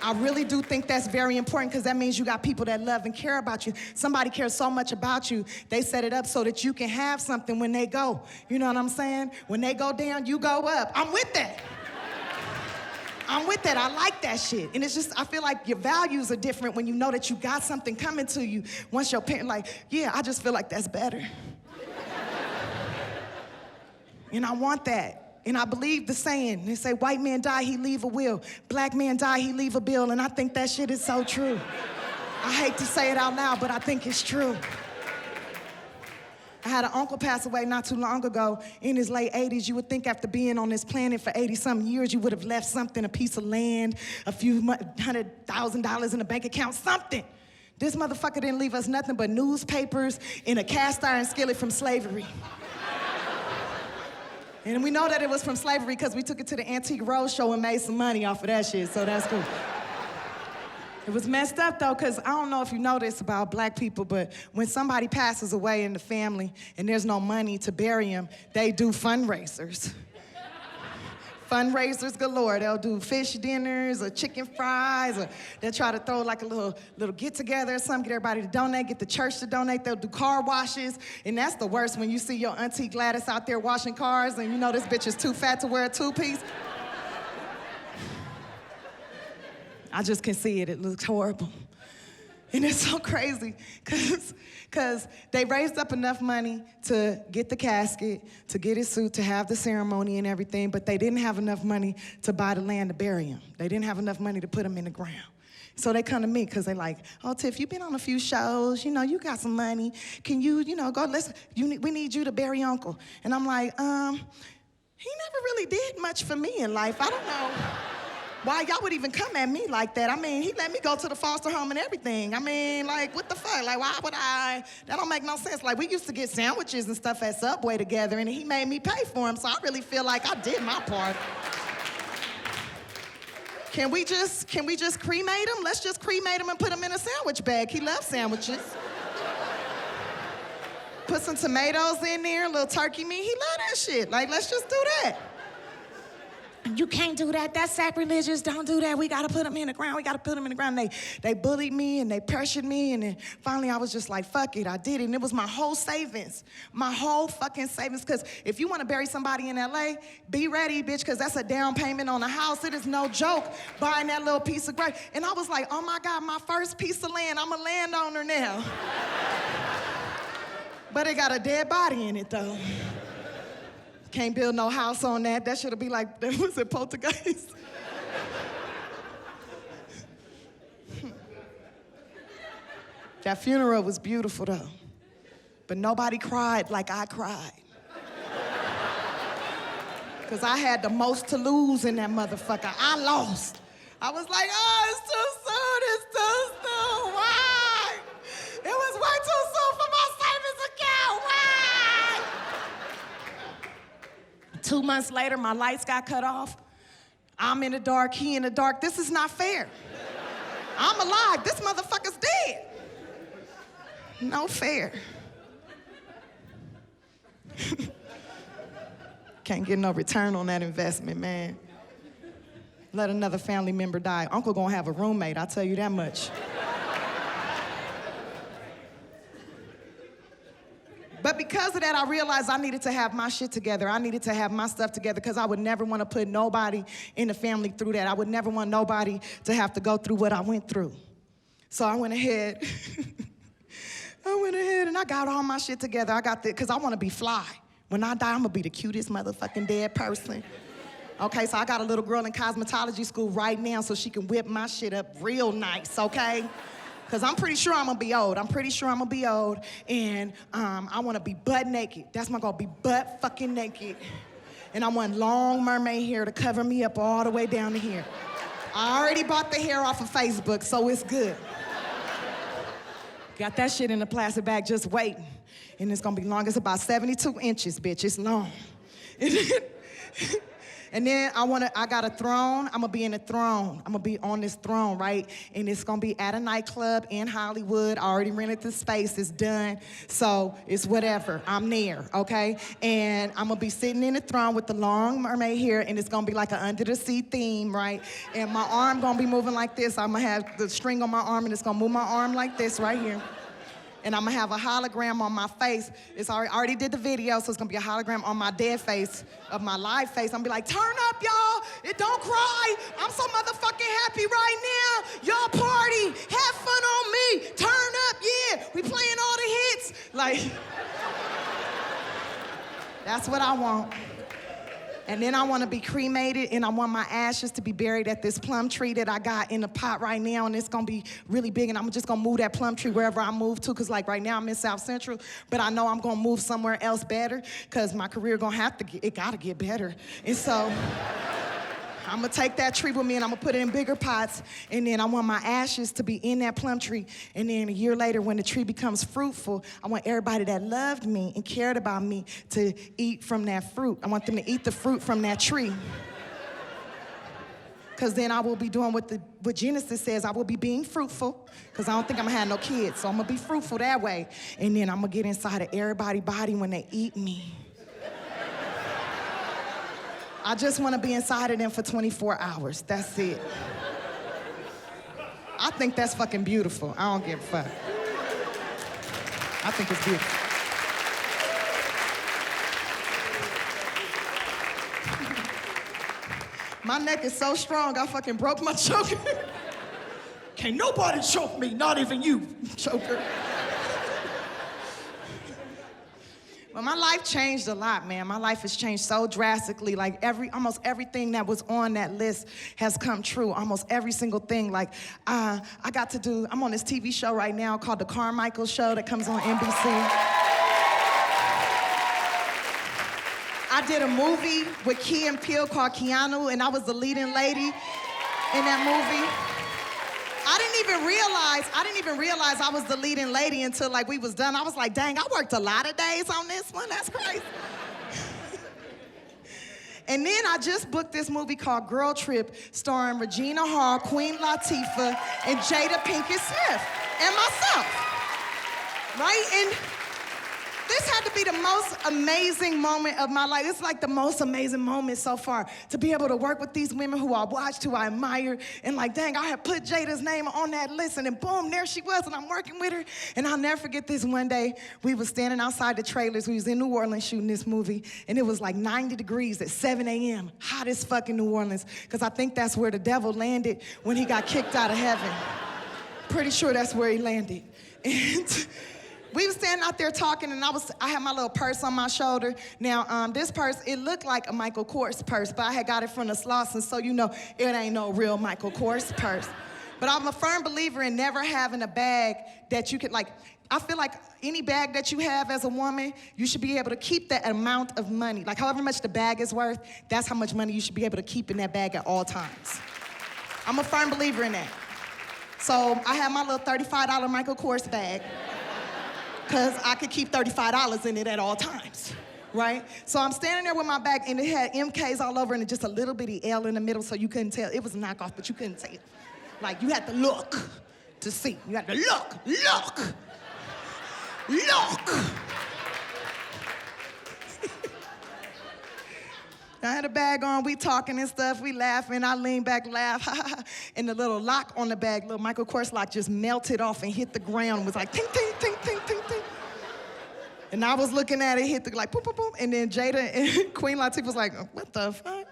I really do think that's very important, because that means you got people that love and care about you. Somebody cares so much about you, they set it up so that you can have something when they go. You know what I'm saying? When they go down, you go up. I'm with that. I'm with that. I like that shit. And it's just, I feel like your values are different when you know that you got something coming to you. Once your parent, like, yeah, I just feel like that's better. And I want that. And I believe the saying. They say, white man die, he leave a will. Black man die, he leave a bill. And I think that shit is so true. I hate to say it out loud, but I think it's true. I had an uncle pass away not too long ago in his late 80s. You would think after being on this planet for 80-something years, you would have left something, a piece of land, a few $100,000 in a bank account, something. This motherfucker didn't leave us nothing but newspapers and a cast iron skillet from slavery. And we know that it was from slavery because we took it to the Antique Roadshow and made some money off of that shit, so that's cool. It was messed up, though, because I don't know if you know this about black people, but when somebody passes away in the family and there's no money to bury them, they do fundraisers. fundraisers galore. They'll do fish dinners or chicken fries, or they'll try to throw like a little get-together or something, get everybody to donate, get the church to donate. They'll do car washes, and that's the worst when you see your auntie Gladys out there washing cars and you know this bitch is too fat to wear a two-piece. I just can see it. It looks horrible. And it's so crazy, because they raised up enough money to get the casket, to get his suit, to have the ceremony and everything, but they didn't have enough money to buy the land to bury him. They didn't have enough money to put him in the ground. So they come to me, because they like, oh, Tiff, you've been on a few shows, you got some money. Can you, go, we need you to bury Uncle. And I'm like, he never really did much for me in life. I don't know why y'all would even come at me like that. I mean, he let me go to the foster home and everything. I mean, like, what the fuck? Like, why would I? That don't make no sense. Like, we used to get sandwiches and stuff at Subway together, and he made me pay for them, so I really feel like I did my part. Can we just cremate him? Let's just cremate him and put him in a sandwich bag. He loves sandwiches. Put some tomatoes in there, a little turkey meat. He love that shit. Like, let's just do that. You can't do that. That's sacrilegious. Don't do that. We got to put him in the ground. We got to put him in the ground. They bullied me and they pressured me. And then finally I was just like, fuck it. I did it. And it was my whole savings. My whole fucking savings. Because if you want to bury somebody in L.A., be ready, bitch, because that's a down payment on a house. It is no joke buying that little piece of grave. And I was like, oh, my God, my first piece of land. I'm a landowner now. But it got a dead body in it, though. Can't build no house on that. That should be like, that was a poltergeist. That funeral was beautiful, though. But nobody cried like I cried. Because I had the most to lose in that motherfucker. I lost. I was like, oh, it's too soon, why? It was way too soon for my savings account, why? 2 months later, my lights got cut off. I'm in the dark, he in the dark. This is not fair. I'm alive, this motherfucker's dead. No fair. Can't get no return on that investment, man. Let another family member die. Uncle gonna have a roommate, I'll tell you that much. But because of that, I realized I needed to have my shit together. I needed to have my stuff together because I would never want to put nobody in the family through that. I would never want nobody to have to go through what I went through. So I went ahead. And I got all my shit together. Because I want to be fly. When I die, I'm going to be the cutest motherfucking dead person. Okay, so I got a little girl in cosmetology school right now so she can whip my shit up real nice, okay? Because I'm pretty sure I'm going to be old. And I want to be butt naked. That's my goal, be butt fucking naked. And I want long mermaid hair to cover me up all the way down to here. I already bought the hair off of Facebook, so it's good. Got that shit in a plastic bag just waiting. And it's going to be long. It's about 72 inches, bitch. It's long. And then I got a throne. I'm gonna be in a throne. I'm gonna be on this throne, right? And it's gonna be at a nightclub in Hollywood. I already rented the space, it's done. So it's whatever, I'm there, okay? And I'm gonna be sitting in the throne with the long mermaid hair, and it's gonna be like an under the sea theme, right? And my arm gonna be moving like this. I'm gonna have the string on my arm, and it's gonna move my arm like this right here. And I'm gonna have a hologram on my face. I already did the video, so it's gonna be a hologram on my dead face, of my live face. I'm gonna be like, turn up, y'all. Don't cry. I'm so motherfucking happy right now. Y'all party. Have fun on me. Turn up, yeah. We playing all the hits. Like, that's what I want. And then I want to be cremated, and I want my ashes to be buried at this plum tree that I got in the pot right now, and it's going to be really big, and I'm just going to move that plum tree wherever I move to, because, like, right now I'm in South Central, but I know I'm going to move somewhere else better, because my career going to have to it got to get better. And so I'm going to take that tree with me, and I'm going to put it in bigger pots, and then I want my ashes to be in that plum tree, and then a year later, when the tree becomes fruitful, I want everybody that loved me and cared about me to eat from that fruit. I want them to eat the fruit from that tree. Because then I will be doing what Genesis says. I will be being fruitful, because I don't think I'm going to have no kids, so I'm going to be fruitful that way, and then I'm going to get inside of everybody's body when they eat me. I just want to be inside of them for 24 hours. That's it. I think that's fucking beautiful. I don't give a fuck. I think it's beautiful. My neck is so strong, I fucking broke my choker. Can't nobody choke me, not even you, choker. Well, my life changed a lot, man. My life has changed so drastically. Like almost everything that was on that list has come true. Almost every single thing. Like I'm on this TV show right now called The Carmichael Show that comes on NBC. I did a movie with Key and Peele called Keanu, and I was the leading lady in that movie. I didn't even realize I was the leading lady until like we was done. I was like, dang, I worked a lot of days on this one. That's crazy. And then I just booked this movie called Girl Trip, starring Regina Hall, Queen Latifah, and Jada Pinkett Smith, and myself. Right? And this had to be the most amazing moment of my life. It's like the most amazing moment so far, to be able to work with these women who I watched, who I admired, and like, dang, I had put Jada's name on that list, and then boom, there she was, and I'm working with her. And I'll never forget this one day, we was standing outside the trailers, we was in New Orleans shooting this movie, and it was like 90 degrees at 7 a.m., hot as fucking New Orleans, because I think that's where the devil landed when he got kicked out of heaven. Pretty sure that's where he landed. And we was standing out there talking, and I had my little purse on my shoulder. Now, this purse, it looked like a Michael Kors purse, but I had got it from the Slauson, so you know it ain't no real Michael Kors purse. But I'm a firm believer in never having a bag that you could, like, I feel like any bag that you have as a woman, you should be able to keep that amount of money. Like, however much the bag is worth, that's how much money you should be able to keep in that bag at all times. I'm a firm believer in that. So I had my little $35 Michael Kors bag, because I could keep $35 in it at all times, right? So I'm standing there with my bag, and it had MKs all over, and just a little bitty L in the middle, so you couldn't tell. It was a knockoff, but you couldn't tell. Like, you had to look to see. You had to look. I had a bag on, we talking and stuff, we laughing, I lean back, laugh, and the little lock on the bag, little Michael Kors lock, just melted off and hit the ground and was like, ting, ting, ting, ting, ting, ting. And I was looking at it, hit the, like, boom, boom, boom, and then Jada and Queen Latifah was like, what the fuck?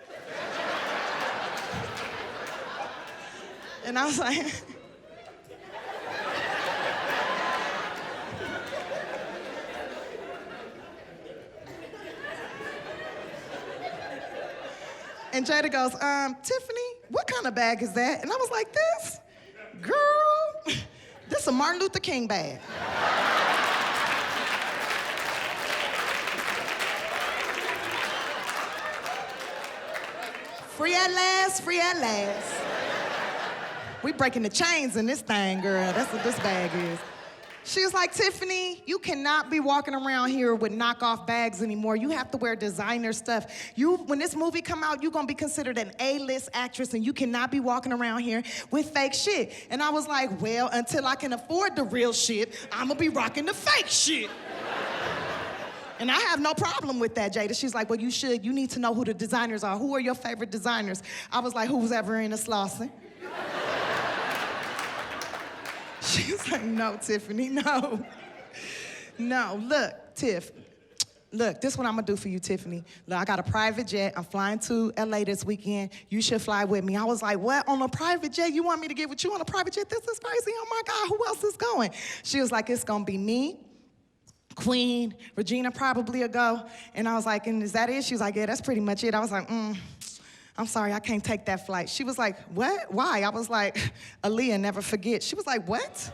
And I was like, and Jada goes, Tiffany, what kind of bag is that? And I was like, this? Girl, this a Martin Luther King bag. Free at last, free at last. We breaking the chains in this thing, girl. That's what this bag is. She was like, Tiffany, you cannot be walking around here with knockoff bags anymore. You have to wear designer stuff. When this movie come out, you're gonna be considered an A-list actress, and you cannot be walking around here with fake shit. And I was like, well, until I can afford the real shit, I'm gonna be rocking the fake shit. And I have no problem with that, Jada. She's like, well, you should. You need to know who the designers are. Who are your favorite designers? I was like, who's ever in a Slauson? She was like, no, Tiffany, no. No, look, Tiff. Look, this is what I'm gonna do for you, Tiffany. Look, I got a private jet. I'm flying to LA this weekend. You should fly with me. I was like, what, on a private jet? You want me to get with you on a private jet? This is crazy. Oh my God, who else is going? She was like, it's gonna be me, Queen, Regina probably a go. And I was like, and is that it? She was like, yeah, that's pretty much it. I was like, I'm sorry, I can't take that flight. She was like, what? Why? I was like, Aaliyah, never forget. She was like, what?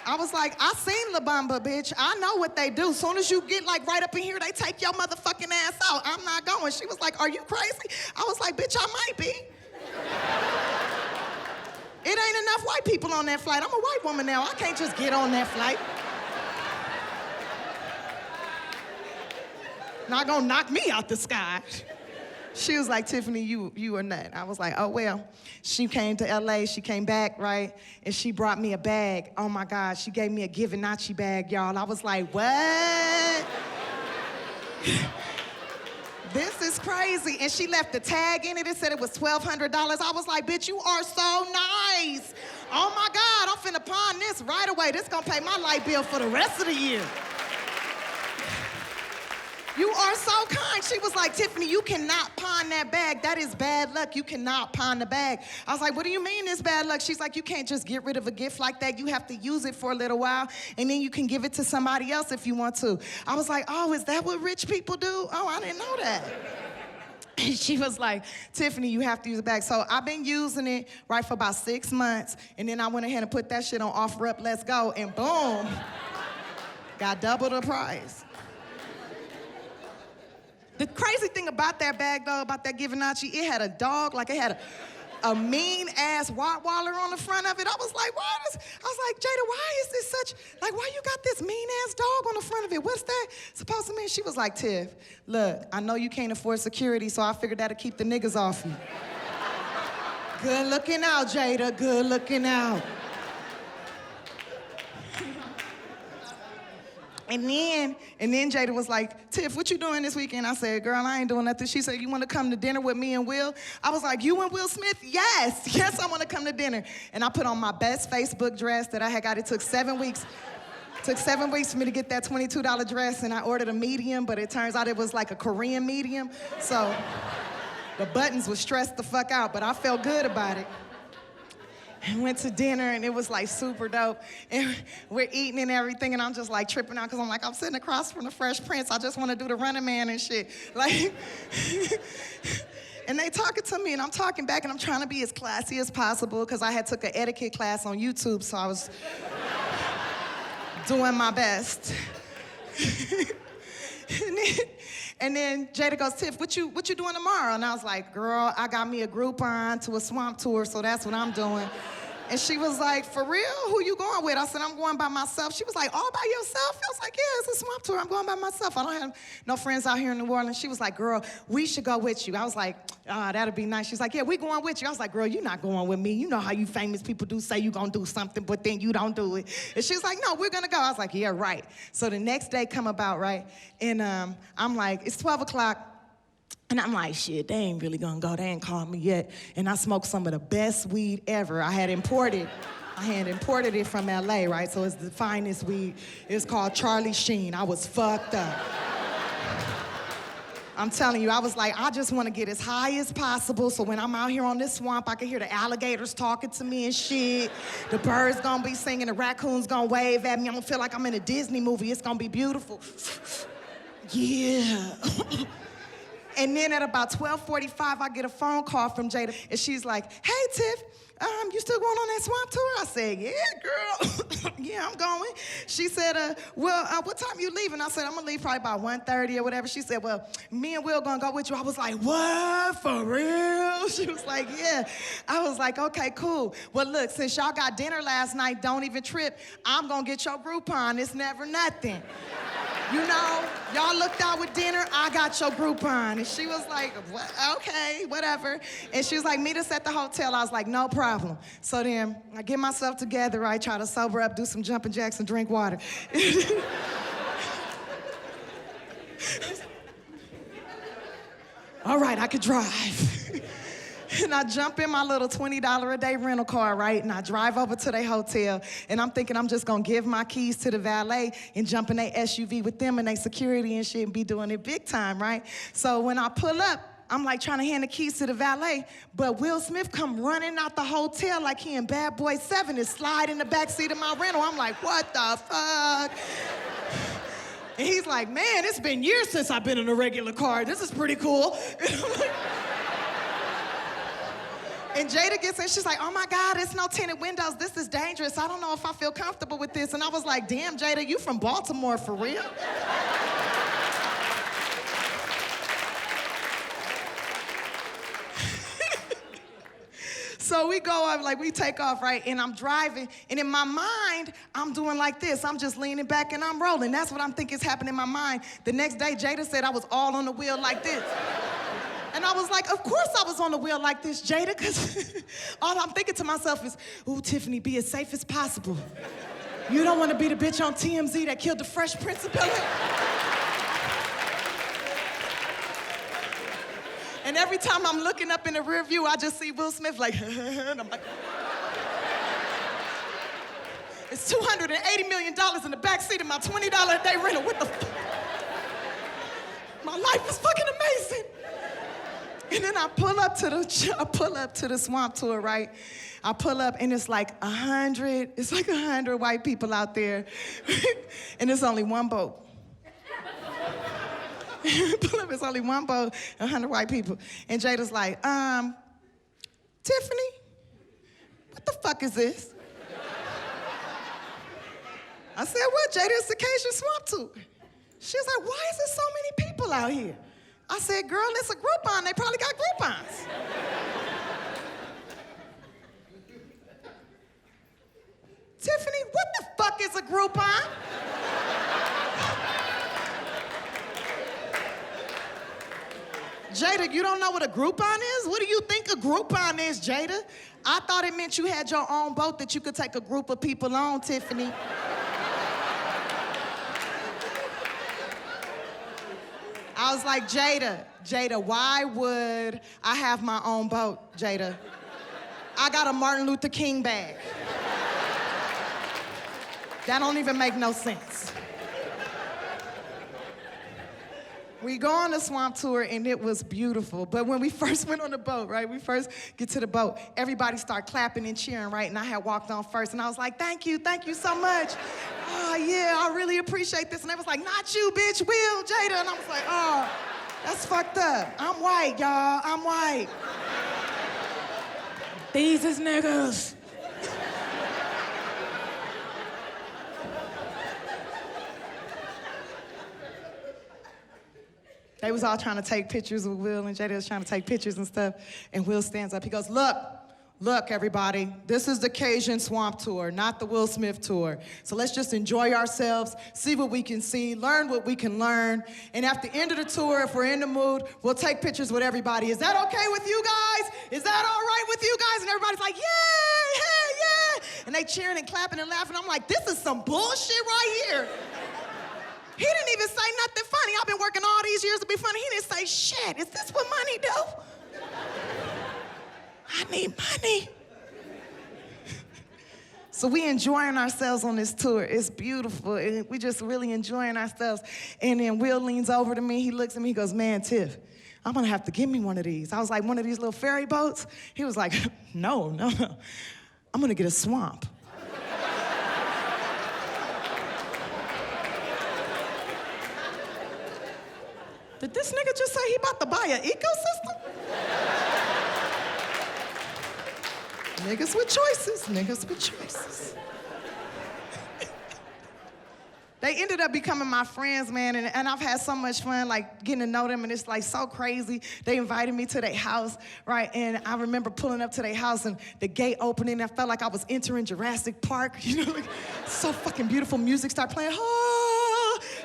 I was like, I seen La Bamba, bitch. I know what they do. Soon as you get like right up in here, they take your motherfucking ass out. I'm not going. She was like, are you crazy? I was like, bitch, I might be. It ain't enough white people on that flight. I'm a white woman now. I can't just get on that flight. Not gonna knock me out the sky. She was like, Tiffany, you are not. I was like, oh, well. She came to LA, she came back, right? And she brought me a bag. Oh my God, she gave me a Givenchy bag, y'all. I was like, what? This is crazy. And she left the tag in it. It said it was $1,200. I was like, bitch, you are so nice. Oh my God, I'm finna pawn this right away. This gonna pay my light bill for the rest of the year. You are so kind. She was like, Tiffany, you cannot pawn that bag. That is bad luck. You cannot pawn the bag. I was like, what do you mean it's bad luck? She's like, you can't just get rid of a gift like that. You have to use it for a little while, and then you can give it to somebody else if you want to. I was like, oh, is that what rich people do? Oh, I didn't know that. And she was like, Tiffany, you have to use a bag. So I've been using it, right, for about 6 months, and then I went ahead and put that shit on Offer Up, Let's Go, and boom, got double the price. The crazy thing about that bag, though, about that Givenchy, it had a dog, like it had a mean-ass Rottweiler on the front of it. I was like, I was like, Jada, why is this such, like, why you got this mean-ass dog on the front of it? What's that supposed to mean? She was like, Tiff, look, I know you can't afford security, so I figured that'd keep the niggas off you. Good looking out, Jada, good looking out. And then Jada was like, Tiff, what you doing this weekend? I said, girl, I ain't doing nothing. She said, you want to come to dinner with me and Will? I was like, you and Will Smith? Yes, I want to come to dinner. And I put on my best Facebook dress that I had got. It took 7 weeks. Took 7 weeks for me to get that $22 dress, and I ordered a medium, but it turns out it was like a Korean medium. So the buttons were stressed the fuck out, but I felt good about it. And went to dinner, and it was like super dope. And we're eating and everything, and I'm just like tripping out, because I'm like, I'm sitting across from the Fresh Prince. I just want to do the Running Man and shit. Like, and they talking to me, and I'm talking back, and I'm trying to be as classy as possible, because I had took an etiquette class on YouTube, so I was doing my best. And then Jada goes, Tiff, what you doing tomorrow? And I was like, girl, I got me a Groupon to a swamp tour, so that's what I'm doing. And she was like, for real? Who you going with? I said, I'm going by myself. She was like, all by yourself? I was like, yeah, it's a swamp tour. I'm going by myself. I don't have no friends out here in New Orleans. She was like, girl, we should go with you. I was like, that'd be nice. She was like, yeah, we going with you. I was like, girl, you're not going with me. You know how you famous people do say you gonna do something, but then you don't do it. And she was like, no, we're gonna go. I was like, yeah, right. So the next day come about, right? And I'm like, it's 12 o'clock. And I'm like, shit, they ain't really gonna go. They ain't called me yet. And I smoked some of the best weed ever. I had imported it from LA, right? So it's the finest weed. It's called Charlie Sheen. I was fucked up. I'm telling you, I was like, I just want to get as high as possible, so when I'm out here on this swamp, I can hear the alligators talking to me and shit. The birds gonna be singing, the raccoons gonna wave at me. I'm gonna feel like I'm in a Disney movie. It's gonna be beautiful. Yeah. And then at about 12:45, I get a phone call from Jada, and she's like, hey, Tiff, you still going on that swamp tour? I said, yeah, girl. Yeah, I'm going. She said, what time you leaving? I said, I'm gonna leave probably about 1:30 or whatever. She said, well, me and Will gonna go with you. I was like, what, for real? She was like, yeah. I was like, okay, cool. Well, look, since y'all got dinner last night, don't even trip. I'm gonna get your Groupon. It's never nothing. You know, y'all looked out with dinner, I got your Groupon. And she was like, what? Okay, whatever. And she was like, meet us at the hotel. I was like, no problem. So then I get myself together, I try to sober up, do some jumping jacks, and drink water. All right, I could drive. And I jump in my little $20 a day rental car, right? And I drive over to their hotel, and I'm thinking I'm just gonna give my keys to the valet and jump in their SUV with them and their security and shit and be doing it big time, right? So when I pull up, I'm like trying to hand the keys to the valet, but Will Smith come running out the hotel like he in Bad Boy 7 and slide in the backseat of my rental. I'm like, what the fuck? And he's like, man, it's been years since I've been in a regular car. This is pretty cool. And Jada gets in, she's like, oh my God, it's no tinted windows. This is dangerous. I don't know if I feel comfortable with this. And I was like, damn, Jada, you from Baltimore for real? So we go up, like we take off, right? And I'm driving, and in my mind, I'm doing like this. I'm just leaning back and I'm rolling. That's what I'm thinking is happening in my mind. The next day, Jada said I was all on the wheel like this. And I was like, of course I was on the wheel like this, Jada, because all I'm thinking to myself is, ooh, Tiffany, be as safe as possible. You don't want to be the bitch on TMZ that killed the Fresh Prince of Bel-Air. And every time I'm looking up in the rear view, I just see Will Smith like, and I'm like, it's $280 million in the backseat of my $20 a day rental. What the fuck? My life is fucking amazing. And then I pull up to the swamp tour, right? I pull up and it's like 100 white people out there. And it's only one boat. Pull up, it's only one boat, 100 white people. And Jada's like, Tiffany, what the fuck is this? I said, what, Jada? It's the Cajun Swamp Tour. She was like, why is there so many people out here? I said, girl, it's a Groupon. They probably got Groupons. Tiffany, what the fuck is a Groupon? Jada, you don't know what a Groupon is? What do you think a Groupon is, Jada? I thought it meant you had your own boat that you could take a group of people on, Tiffany. I was like, Jada, why would I have my own boat, Jada? I got a Martin Luther King bag. That don't even make no sense. We go on the swamp tour and it was beautiful. But when we first went on the boat, right? We first get to the boat, everybody started clapping and cheering, right? And I had walked on first and I was like, thank you so much. Oh yeah, I really appreciate this. And they was like, not you, bitch, Will, Jada. And I was like, oh, that's fucked up. I'm white, y'all, I'm white. These is niggas. They was all trying to take pictures with Will, and Jada was trying to take pictures and stuff. And Will stands up. He goes, look, everybody. This is the Cajun Swamp Tour, not the Will Smith Tour. So let's just enjoy ourselves, see what we can see, learn what we can learn. And at the end of the tour, if we're in the mood, we'll take pictures with everybody. Is that okay with you guys? Is that all right with you guys? And everybody's like, yeah, yeah, yeah. And they cheering and clapping and laughing. I'm like, this is some bullshit right here. He didn't even say nothing funny. I've been working all these years to be funny. He didn't say shit. Is this what money do? I need money. So we enjoying ourselves on this tour. It's beautiful. And we just really enjoying ourselves. And then Will leans over to me. He looks at me. He goes, man, Tiff, I'm going to have to give me one of these. I was like, one of these little ferry boats? He was like, no. I'm going to get a swamp. Did this nigga just say he about to buy an ecosystem? Niggas with choices. They ended up becoming my friends, man, and I've had so much fun, like, getting to know them, and it's, like, so crazy. They invited me to their house, right, and I remember pulling up to their house and the gate opening, and I felt like I was entering Jurassic Park, you know, like, so fucking beautiful. Music started playing,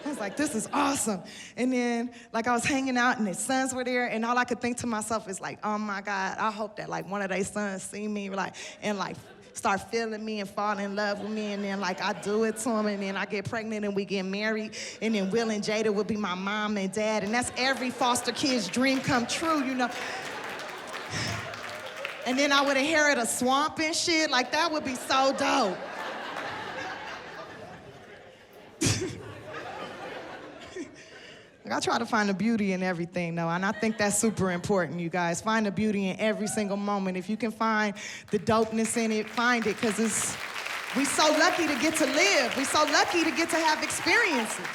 I was like, this is awesome. And then, like, I was hanging out and their sons were there, and all I could think to myself is like, oh my God, I hope that, like, one of their sons see me, like, and, like, start feeling me and fall in love with me, and then, like, I do it to him, and then I get pregnant and we get married, and then Will and Jada will be my mom and dad, and that's every foster kid's dream come true, you know. And then I would inherit a swamp and shit, like, that would be so dope. I try to find the beauty in everything, though, and I think that's super important, you guys. Find the beauty in every single moment. If you can find the dopeness in it, find it, because we so lucky to get to live. We so lucky to get to have experiences.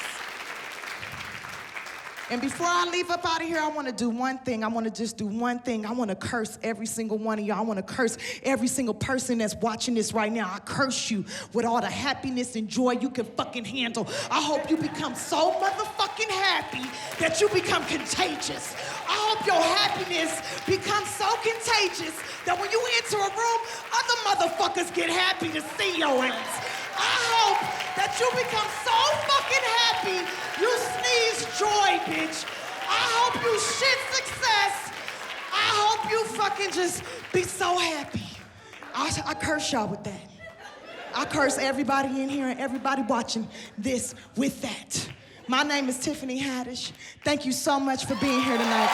And before I leave up out of here, I want to do one thing. I want to just do one thing. I want to curse every single one of y'all. I want to curse every single person that's watching this right now. I curse you with all the happiness and joy you can fucking handle. I hope you become so motherfucking happy that you become contagious. I hope your happiness becomes so contagious that when you enter a room, other motherfuckers get happy to see your ass. I hope that you become so fucking happy, you sneeze joy, bitch. I hope you shit success. I hope you fucking just be so happy. I curse y'all with that. I curse everybody in here and everybody watching this with that. My name is Tiffany Haddish. Thank you so much for being here tonight.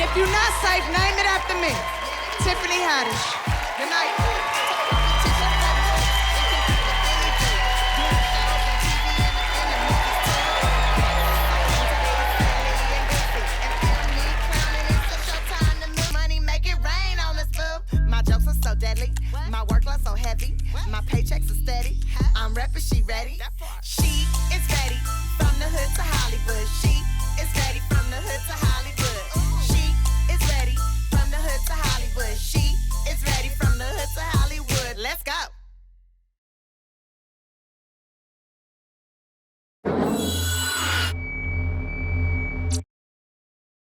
And if you're not safe, name it after me. Tiffany Haddish. Good night. So deadly, my workload so heavy, my paychecks are steady. I'm reppin', she ready. She